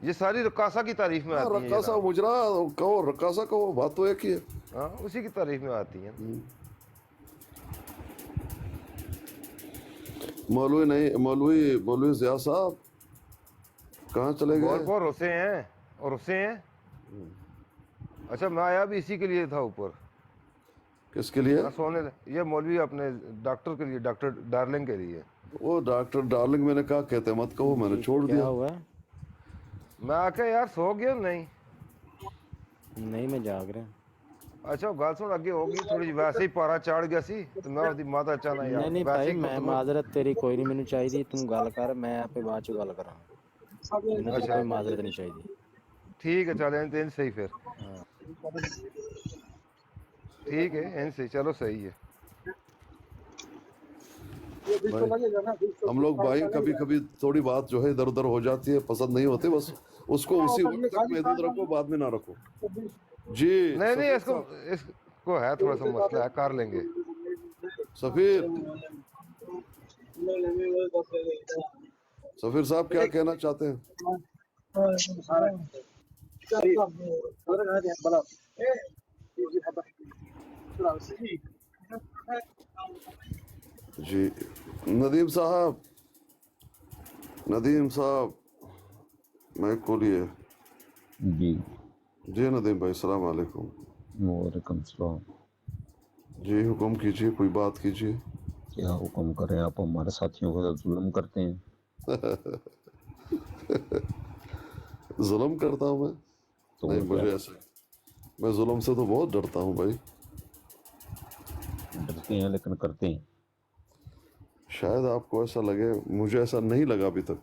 ये सारी रकासा की तारीफ में आती है। रकासा मुजरा कहो, रकासा कहो, बात तो एक ही है। हाँ उसी की तारीफ में आती है। मौलवी नहीं, मौलवी ज़िया साहब कहाँ चले गए? बहुत रुसे हैं और रुसे हैं। अच्छा मैं आया भी इसी के लिए था ऊपर। किसके लिए? सोने, ये मौलवी अपने डॉक्टर के लिए, डॉक्टर डार्लिंग के लिए। वो डॉक्टर डार्लिंग मैंने कहा कहते मत कहो, मैंने छोड़ दिया। हुआ? मैं आके यार सो गया नहीं, नहीं मैं जाग रहा अच्छा गल सुन अगे होगी थोड़ी जी वैसे ही पारा चढ़ गया सी तो मैं ਉਹਦੀ ਮਾਤਾ ਚਾਹਨਾ ਯਾਰ नहीं नहीं वैसे भाई ही मैं माजरत तेरी कोई नहीं मैनू चाहिए तू गल कर मैं आपे बाद च गल करा मैनू तो कोई माजरत नहीं चाहिए ठीक है चल इन सही फिर ठीक है इन सही चलो सही है भाई, हम लोग भाई कभी कभी थोड़ी बात जो है इधर उधर हो जाती है, पसंद नहीं होती, बस उसको उसी वक्त तक महदूद रखो, बाद में ना रखो जी। नहीं इसको है थोड़ा सा मसला है कर लेंगे सफीर सफीर साहब क्या कहना चाहते हैं? जी नदीम साहब मैं खोलिए जी जी नदीम भाई सलाम वालेकुम। वालेकुम सलाम। जी हुक्म कीजिए, कोई बात कीजिए। क्या हुक्म करें, आप हमारे साथियों को जुल्म करते हैं। जुल्म करता हूँ मैं? तो नहीं मुझे ऐसा, मैं जुल्म से तो बहुत डरता हूँ भाई। डरते हैं लेकिन करते हैं। शायद आपको ऐसा लगे, मुझे ऐसा नहीं लगा अभी तक।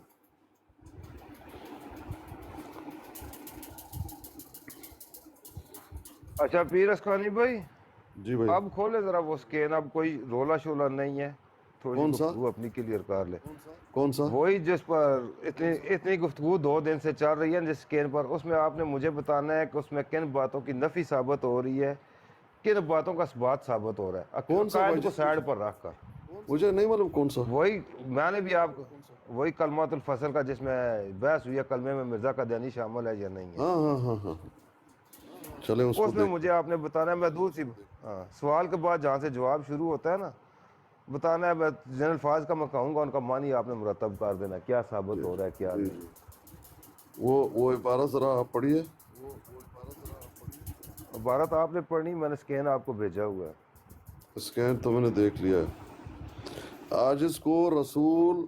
अच्छा पीर अस्कानी भाई जी भाई अब खोले जरा वो स्कैन, अब कोई रोला शोला नहीं है, थोड़ी कौन सा? गुफ्तगू अपनी क्लियर कर ले। कौन सा? वही जिस पर इतनी गुफ्तगू 2 दिन से चल रही है जिस स्कैन पर, उसमें आपने मुझे बताना है कि उसमें किन बातों की नफी साबित हो रही है, किन बातों का बात साबित हो रहा है, कौन सा अकायद भाई? को साइड पर रख कर। मुझे नहीं मालूम कौन सा। वही मैंने भी आप वही कलमातुल फसल का जिसमें बहस हुई है, कलमे में मिर्जा कादियानी शामिल है या नहीं है, हाँ चले उसको उसमें मुझे आपने बताना है। मैं दूसरी सवाल के बाद जहाँ से जवाब शुरू होता है ना, बताना है। मैं जिन अल्फाज का मैं कहूँगा उनका मानी आपने मुरतब कर देना, क्या साबित हो रहा है क्या नहीं। वो इबारत जरा आप पढ़िए। इबारत आपने पढ़नी, मैंने स्कैन आपको भेजा हुआ है। स्कैन तो मैंने देख लिया है। आज इसको रसूल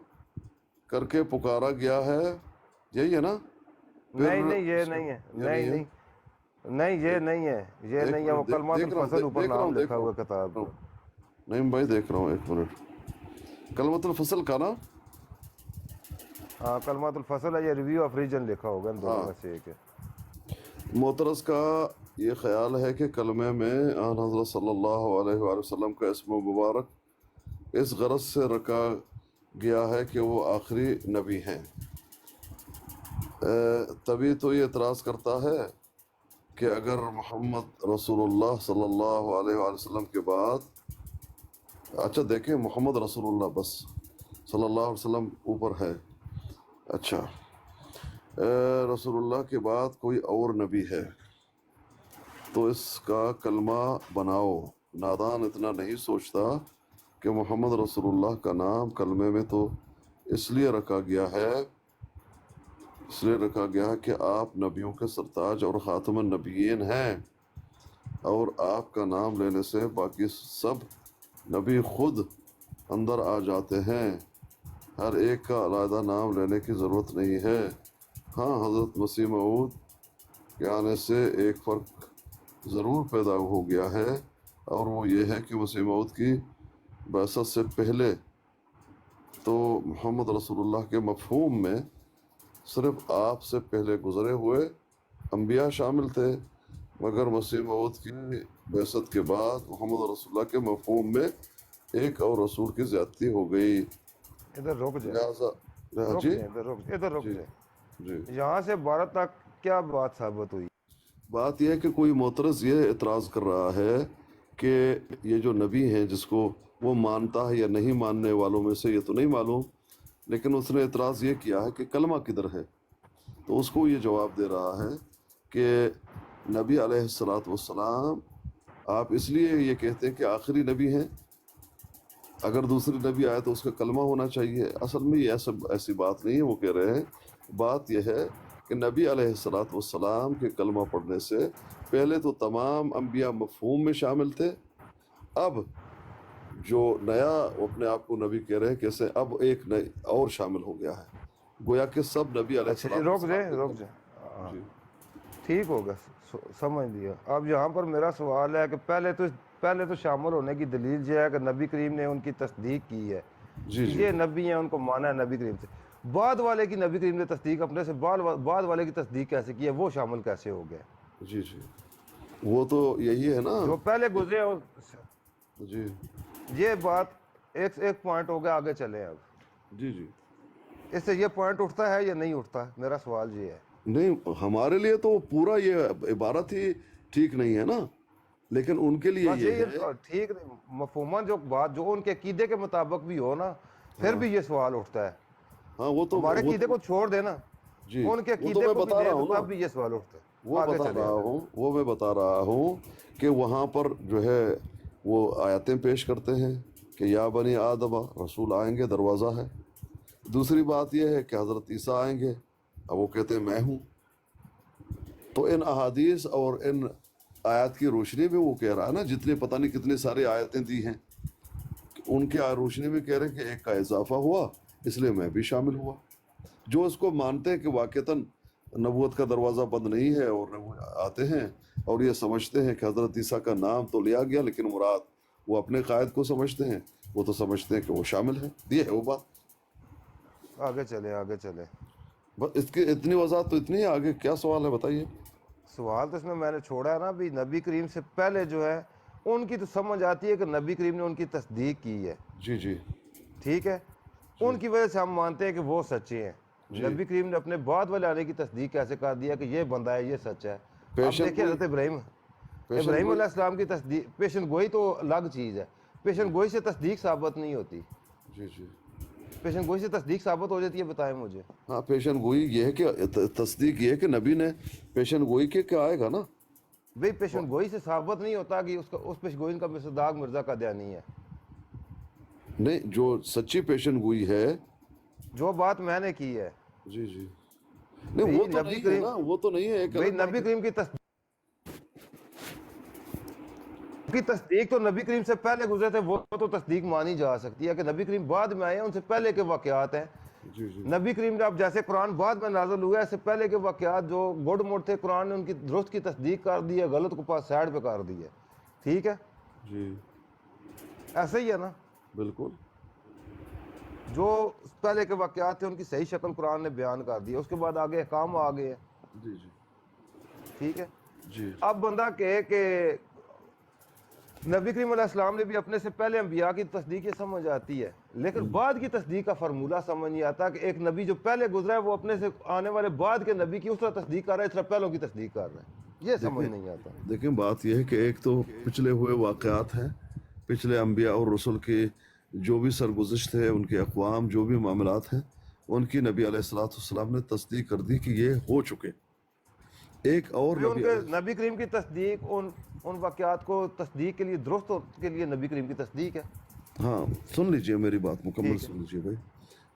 करके पुकारा गया है, यही है ना? नहीं ये नहीं है, नहीं ये नहीं है, ये नहीं है। वो कलमातुल फसल ऊपर नाम लिखा हुआ किताब में। नहीं भाई देख रहा हूँ, एक मिनट। कलमातुल फसल का ना? हाँ कलमातुल फसल है, ये रिव्यू ऑफ रीजन लिखा होगा, इन दोनों में से एक है। मोतरस का ये ख्याल है कि कलमे में आन हज़रत सल्लल्लाहु अलैहि वसल्लम का इस्म मुबारक इस गरज से रखा गया है कि वो आखिरी नबी हैं। तभी तो ये एतराज़ करता है कि अगर मोहम्मद रसूलुल्लाह सल्लल्लाहु अलैहि वसल्लम के बाद, अच्छा देखें मोहम्मद रसूलुल्लाह बस सल्लल्लाहु अलैहि वसल्लम ऊपर है, अच्छा रसूलुल्लाह के बाद कोई और नबी है तो इसका कलमा बनाओ। नादान इतना नहीं सोचता कि मोहम्मद रसूलुल्लाह का नाम कलमे में तो इसलिए रखा गया है कि आप नबियों के सरताज और ख़ातमुन नबिय्यीन हैं, और आपका नाम लेने से बाकी सब नबी खुद अंदर आ जाते हैं। हर एक का अलग नाम लेने की ज़रूरत नहीं है। हाँ हज़रत मसीह मऊद के आने से एक फ़र्क ज़रूर पैदा हो गया है, और वो ये है कि मसीह मऊद की बअसत से पहले तो मोहम्मद रसूलुल्लाह के मफ़हूम में सिर्फ आप से पहले गुज़रे हुए अम्बिया शामिल थे, मगर मसीह मऊद की बअसत के बाद मोहम्मद रसूलुल्लाह के मफ़हूम में एक और रसूल की ज़्यादती हो गई। इधर रुक जाए, इधर रुक जाए जी। यहाँ से 12 तक क्या बात साबित हुई? बात यह है कि कोई मोतरज़ ये एतराज़ कर रहा है कि ये जो नबी हैं जिसको वो मानता है या नहीं मानने वालों में से ये तो नहीं मालूम, लेकिन उसने एतराज़ ये किया है कि कलमा किधर है। तो उसको ये जवाब दे रहा है कि नबी अलैहिस्सलातु वस्सलाम आप इसलिए ये कहते हैं कि आखिरी नबी हैं, अगर दूसरी नबी आए तो उसका कलमा होना चाहिए। असल में ये ऐसी बात नहीं है। वो कह रहे हैं बात यह है कि नबी अलैहिस्सलातु वस्सलाम के कलमा पढ़ने से पहले तो तमाम अम्बिया मफ़हूम में शामिल थे, अब जो नया अपने आप को नबी कह रहे हैं कैसे अब एक नई और शामिल हो गया है, गोया कि सब नबी अलैहिस्सलाम। रुक जाए ٹھیک ہوگا، سمجھ لیا۔ اب یہاں پر میرا سوال ہے کہ پہلے تو شامل ہونے کی دلیل یہ ہے کہ نبی کریم نے ان کی تصدیق کی ہے، جی جی یہ نبی ہیں، ان کو مانا ہے نبی کریم سے۔ بعد والے کی نبی کریم نے تصدیق اپنے سے بعد والے کی تصدیق کیسے کی ہے، وہ شامل کیسے ہو گئے؟ جی جی وہ تو یہی ہے نا جو پہلے گزرے ہو، جی یہ بات ایک پوائنٹ ہو گیا، آگے چلیں اب۔ جی جی اس سے یہ پوائنٹ اٹھتا ہے یا نہیں اٹھتا؟ میرا سوال یہ ہے۔ نہیں ہمارے لیے تو پورا یہ عبارت ہی ٹھیک نہیں ہے نا، لیکن ان کے لیے بس یہ یہ ہے ٹھیک مفہوماً جو بات جو ان کے عقیدے کے مطابق بھی ہو نا، پھر بھی یہ سوال اٹھتا ہے۔ ہاں وہ تو ہمارے عقیدے کو چھوڑ دینا، جی ان کے وہ تو عقیدے میں کو بھی بتا دے رہا ہوں تو نا، تب بھی یہ سوال اٹھتا ہے۔ وہ آگے بتا چلیں رہا اب۔ ہوں وہ میں بتا رہا ہوں کہ وہاں پر جو ہے وہ آیتیں پیش کرتے ہیں کہ یا بنی آدم، رسول آئیں گے، دروازہ ہے۔ دوسری بات یہ ہے کہ حضرت عیسیٰ آئیں گے، اب وہ کہتے ہیں میں ہوں۔ تو ان احادیث اور ان آیات کی روشنی میں وہ کہہ رہا ہے نا، جتنے پتہ نہیں کتنے سارے آیتیں دی ہیں، ان کی روشنی میں کہہ رہے ہیں کہ ایک کا اضافہ ہوا، اس لیے میں بھی شامل ہوا۔ جو اس کو مانتے ہیں کہ واقعتاً نبوت کا دروازہ بند نہیں ہے اور آتے ہیں اور یہ سمجھتے ہیں کہ حضرت عیسیٰ کا نام تو لیا گیا لیکن مراد وہ اپنے قائد کو سمجھتے ہیں، وہ تو سمجھتے ہیں کہ وہ شامل ہے۔ یہ ہے وہ بات۔ آگے چلیں آگے چلیں۔ بس اس کی اتنی وضاحت تو اتنی ہے، آگے کیا سوال ہے بتائیے۔ سوال تو اس میں نے چھوڑا ہے نا، بھی نبی کریم سے پہلے جو ہے ان کی تو سمجھ آتی ہے کہ نبی کریم نے ان کی تصدیق کی ہے، جی جی ٹھیک ہے، ان کی وجہ سے ہم مانتے ہیں کہ وہ سچے ہیں۔ نبی کریم نے اپنے بعد والے آنے کی تصدیق کیسے کر دیا کہ یہ بندہ ہے، یہ سچ ہے؟ اب دیکھیں حضرت ابراہیم علیہ السلام کی تصدیق، پیشن گوئی تو الگ چیز ہے، پیشن گوئی سے تصدیق ثابت نہیں ہوتی۔ جی جی پیشن گوئی سے تصدیق ثابت ہو جاتی ہے، بتائیں مجھے۔ ہاں پیشن گوئی یہ ہے کہ تصدیق یہ ہے کہ نبی نے پیشن گوئی کے کیا آئے گا نا۔ بھئی پیشن گوئی سے ثابت نہیں ہوتا کہ اس پیشن گوئی کا مصداق مرزا قادیانی ہے۔ نہیں، جو سچی پیشن گوئی ہے، جو بات میں نے کی ہے، جی جی نہیں وہ تو نہیں ہے نا، وہ تو نہیں ہے ایک بھئی نبی کریم کی تصدیق تو نبی کریم سے پہلے گزرے تھے، وہ تو تصدیق مانی جا سکتی ہے کہ نبی کریم بعد میں آئے ہیں، ان سے پہلے کے واقعات ہیں۔ جی جی نبی کریم نے اب جیسے قرآن بعد میں نازل ہوا ہے، اس سے پہلے کے واقعات جو گڈ موڈ تھے، قرآن نے ان کی درست کی تصدیق کر دی ہے، غلط کو پاس سائڈ پہ کر دی ہے، ٹھیک ہے؟ جی ایسے ہی ہے نا، بالکل۔ جو پہلے کے واقعات تھے ان کی صحیح شکل قرآن نے بیان کر دی ہے، اس کے بعد آگے احکام آ گئے ہیں، جی جی ٹھیک ہے؟ جی اب بندہ کہے کہ نبی کریم علیہ السلام نے بھی اپنے سے پہلے انبیاء کی تصدیق یہ سمجھ آتی ہے، لیکن بعد کی تصدیق کا فارمولہ سمجھ نہیں آتا کہ ایک نبی جو پہلے گزرا ہے وہ اپنے سے آنے والے بعد کے نبی کی اس طرح تصدیق کر رہا ہے، اس طرح پہلوں کی تصدیق کر رہا ہے، یہ سمجھ نہیں آتا۔ دیکھیں بات یہ ہے کہ ایک تو پچھلے ہوئے واقعات ہیں، پچھلے انبیاء اور رسول کے جو بھی سرگزشت ہے، ان کے اقوام جو بھی معاملات ہیں، ان کی نبی علیہ السلام نے تصدیق کر دی کہ یہ ہو چکے۔ ایک اور نبی کریم کی تصدیق ان واقعات کو تصدیق کے لیے درست کے لیے نبی کریم کی تصدیق ہے۔ ہاں سن لیجئے میری بات مکمل سن لیجئے بھائی۔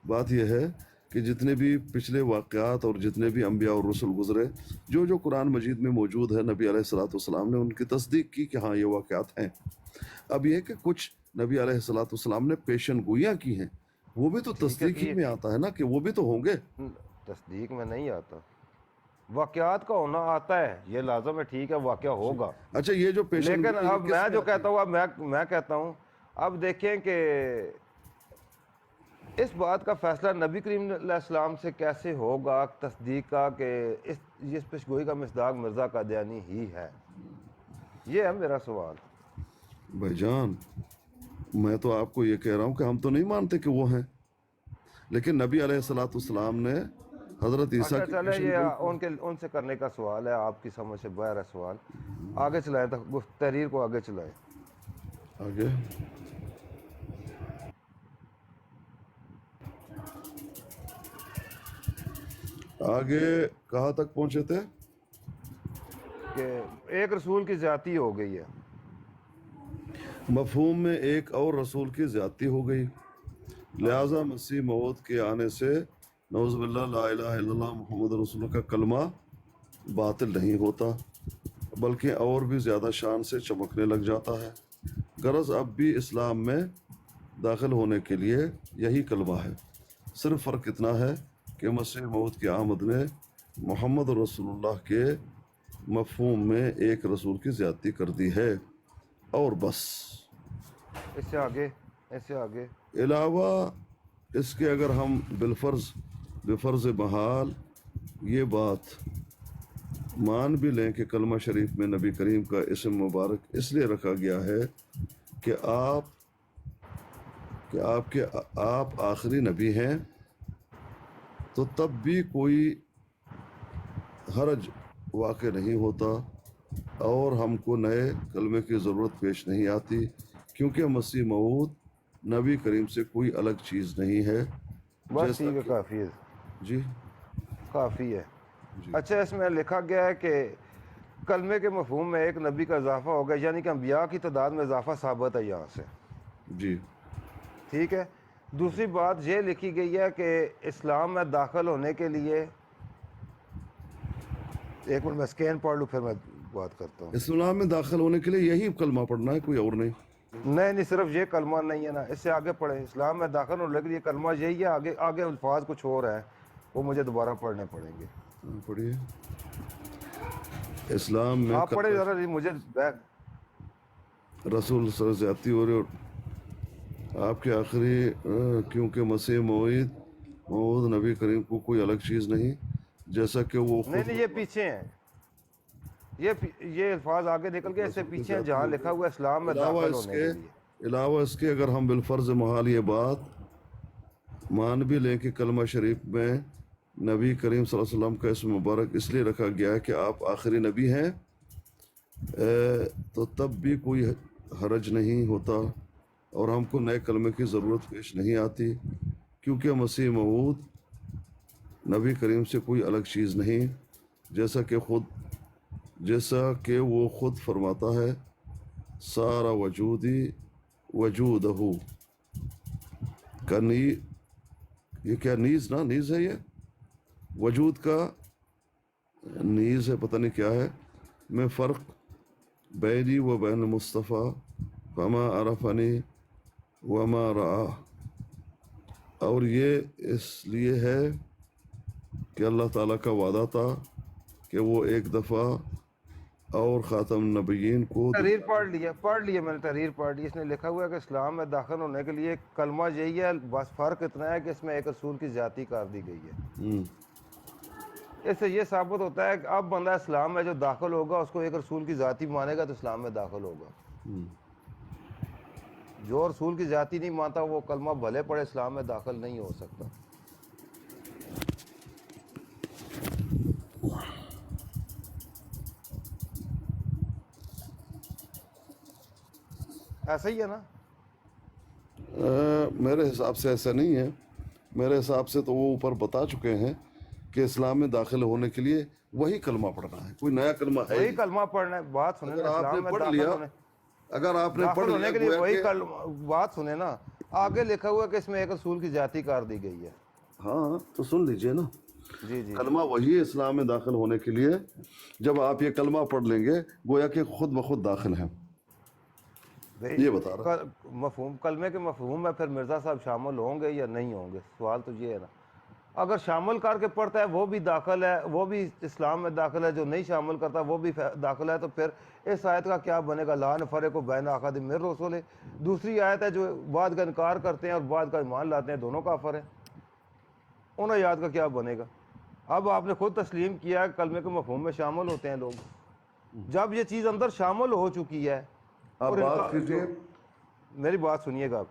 بات یہ ہے کہ جتنے بھی پچھلے واقعات اور جتنے بھی انبیاء اور رسول گزرے، جو قرآن مجید میں موجود ہے، نبی علیہ السلام نے ان کی تصدیق کی کہ ہاں یہ واقعات ہیں۔ اب یہ کہ کچھ نبی علیہ السلام نے پیشن گوئیاں کی ہیں، وہ بھی تو تصدیق ہی میں آتا ہے نا، کہ وہ بھی تو ہوں گے۔ تصدیق میں نہیں آتا، واقعات کا ہونا آتا ہے، یہ لازم ہے، ٹھیک ہے، واقعہ ہوگا۔ اچھا یہ جو پیشن لیکن اب میں جو کہتا ہوں، اب میں کہتا ہوں، اب دیکھیں کہ اس بات کا فیصلہ نبی کریم علیہ السلام سے کیسے ہوگا تصدیق کا کہ اس پیشگوئی کا مصداق مرزا قادیانی ہی ہے، یہ ہے میرا سوال۔ بھائی جان میں تو آپ کو یہ کہہ رہا ہوں کہ ہم تو نہیں مانتے کہ وہ ہیں، لیکن نبی علیہ السلام نے حضرت عیسیٰ کی چلے یہ ان سے کرنے کا سوال ہے، آپ کی سمجھ سے باہر ہے سوال، آگے چلائیں، تحریر کو آگے چلائیں۔ آگے کہاں تک پہنچے تھے؟ کہ ایک رسول کی زیادتی ہو گئی ہے، مفہوم میں ایک اور رسول کی زیادتی ہو گئی، لہٰذا مسیح موعود کے آنے سے نعوذ باللہ لا الہ الا اللہ محمد رسول اللہ کا کلمہ باطل نہیں ہوتا، بلکہ اور بھی زیادہ شان سے چمکنے لگ جاتا ہے۔ غرض اب بھی اسلام میں داخل ہونے کے لیے یہی کلمہ ہے، صرف فرق اتنا ہے کہ مسیح موعود کی آمد نے محمد رسول اللہ کے मफहूम में एक रसूल की ज्यादती कर दी है और बस। इससे आगे अलावा इसके अगर हम बेफर्ज बहाल ये बात मान भी लें कि कलमा शरीफ में नबी करीम का इसम मुबारक इसलिए रखा गया है कि आप आखिरी नबी हैं, तो तब भी कोई हरज वाक़ नहीं होता और हमको नए कलमे की ज़रूरत पेश नहीं आती, क्योंकि मसीह मऊद नबी करीम से कोई अलग चीज़ नहीं है। बस ठीक है, काफ़ी है जी, काफ़ी है। अच्छा, इसमें लिखा गया है कि कलमे के मफहूम में एक नबी का इजाफा हो गया, यानी कि अंबिया की तादाद में इजाफा साबित है यहाँ से। जी ठीक है। दूसरी बात ये लिखी गई है कि इस्लाम में दाखिल होने के लिए, एक मिनट मैं स्कैन पढ़ लूँ फिर मैं बात करता हूँ। इस्लाम में दाखिल होने के लिए यही कलमा पढ़ना है, कोई और नहीं। नहीं, सिर्फ ये कलमा नहीं है ना, इससे आगे पढ़े। इस्लाम में दाखिल होने के लिए कलमा यही है, आगे अल्फाज कुछ और है, वो मुझे दोबारा पढ़ने पड़ेंगे। पढ़िए। इस्लाम में आप पढ़े जरा, मुझे रसूल से ज्यादती हो रही और आपके आखिरी, क्योंकि मसीह मऊद नबी करीम को कोई अलग चीज़ नहीं, जैसा कि वो नहीं, ये पीछे हैं, ये अल्फाज आगे निकल गए, इससे पीछे हैं जहाँ लिखा हुआ इस्लाम में दाखिल होने के लिए। अलावा इसके अगर हम बिलफर्ज महाल ये बात मान भी लें कि कलमा शरीफ में नबी करीम सल्लल्लाहु अलैहि वसल्लम का इसम मुबारक इसलिए रखा गया है कि आप आखिरी नबी हैं, तो तब भी कोई हरज नहीं होता और हमको नए कलमे की ज़रूरत पेश नहीं आती, क्योंकि मसीह मऊद नबी करीम से कोई अलग चीज़ नहीं, जैसा कि वो खुद फरमाता है, सारा वजूदी वजूदहू का ये क्या नीज़ है, ये वजूद का नीज़ है, पता नहीं क्या है। मैं फ़र्क बैनी व बैन मुस्तफ़ा फमा अरफनी वमा रआ, और ये इसलिए है कि अल्लाह ताला का वादा था कि वो एक दफ़ा और ख़ातम नबीयीन को तहरीर पढ़ लिया मैंने, तहरीर पढ़ ली। इसने लिखा हुआ है कि इस्लाम में दाखिल होने के लिए कलमा यही है, बस फ़र्क इतना है कि इसमें एक रसूल की ज़ाती कर दी गई है। इससे ये साबित होता है कि अब बंदा इस्लाम में जो दाखिल होगा उसको एक रसूल की ज़ाती मानेगा तो इस्लाम में दाखिल होगा। जो रसूल की ज़ाती नहीं मानता वो कलमा भले पढ़े इस्लाम में दाखिल नहीं हो सकता। ऐसा ही है ना? मेरे हिसाब से ऐसा नहीं है। मेरे हिसाब से तो वो ऊपर बता चुके हैं कि इस्लाम में दाखिल होने के लिए वही कलमा पढ़ना है, कोई नया कलमा है, वही कलमा पढ़ना है। बात सुने ना, आपने पढ़ लिया, अगर आपने पढ़ लिया के लिए वही बात सुने ना, आगे लिखा हुआ है कि इसमें एक रसूल की जाति कर दी गई है। हाँ तो सुन लीजिए ना, जी कलमा वही है इस्लाम में दाखिल होने के लिए। जब आप ये कलमा पढ़ लेंगे गोया कि खुद ब खुद दाखिल हैं, ये बता रहा। मफहूम कलमे के मफहूम में फिर मिर्ज़ा साहब शामिल होंगे या नहीं होंगे, सवाल तो ये है ना। अगर शामिल करके पढ़ता है वो भी दाखिल है, वो भी इस्लाम में दाखिल है, जो नहीं शामिल करता वो भी दाखिल है, तो फिर इस आयत का क्या बनेगा? ला नफ़रक़ु बैन अहद मिर रसूल। दूसरी आयत है जो बाद का इनकार करते हैं और बाद का ईमान लाते हैं, दोनों काफिर हैं, उन आयत का क्या बनेगा? अब आपने खुद तस्लीम किया कलमे के मफहूम में शामिल होते हैं लोग। जब ये चीज़ अंदर शामिल हो चुकी है, आप बात कीजिए, मेरी बात सुनिएगा, आप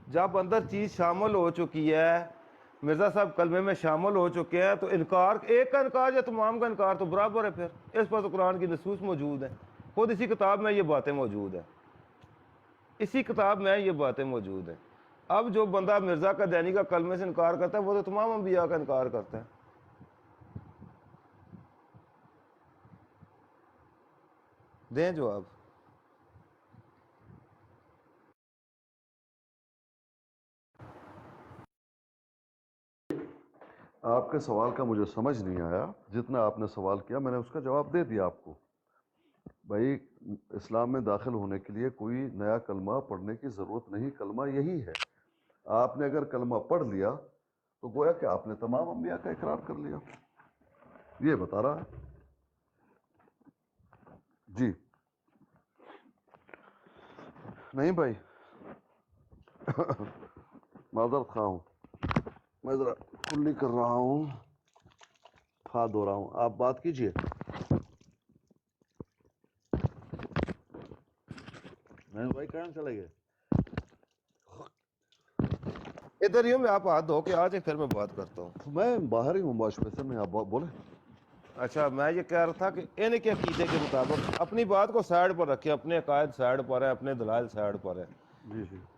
जब अंदर चीज़ शामिल हो चुकी है, मिर्ज़ा साहब कलमे में शामिल हो चुके हैं, तो इनकार, एक का इनकार या तमाम का इनकार तो बराबर है। फिर इस पर तो कुरान की नसूस मौजूद है, खुद इसी किताब में ये बातें मौजूद है, इसी किताब में ये बातें मौजूद हैं। अब जो बंदा मिर्ज़ा का दैनी का कलमे से इनकार करता है वो तो तमाम अंबिया का इनकार करता है। दें जवाब। आपके सवाल का मुझे समझ नहीं आया, जितना आपने सवाल किया मैंने उसका जवाब दे दिया आपको। भाई इस्लाम में दाखिल होने के लिए कोई नया कलमा पढ़ने की ज़रूरत नहीं, कलमा यही है। आपने अगर कलमा पढ़ लिया तो गोया कि आपने तमाम अंबिया का इकरार कर लिया, ये बता रहा है। جی نہیں بھائی معذرت خواہ ہوں، میں ذرا کلی کر رہا ہوں، ہاتھ دھو رہا ہوں، آپ بات کیجئے۔ نہیں بھائی کہاں چلے گئے؟ ادھر ہی ہوں میں، آپ ہاتھ دھو کے آ جائیں پھر میں بات کرتا ہوں۔ میں باہر ہی ہوں واش بیسن میں، آپ بولیں۔ اچھا میں یہ کہہ رہا تھا کہ ان کے عقیدے کے مطابق اپنی بات کو سائڈ پر رکھیں، اپنے عقائد سائڈ پر ہے، اپنے دلائل سائڈ پر ہے، جی جی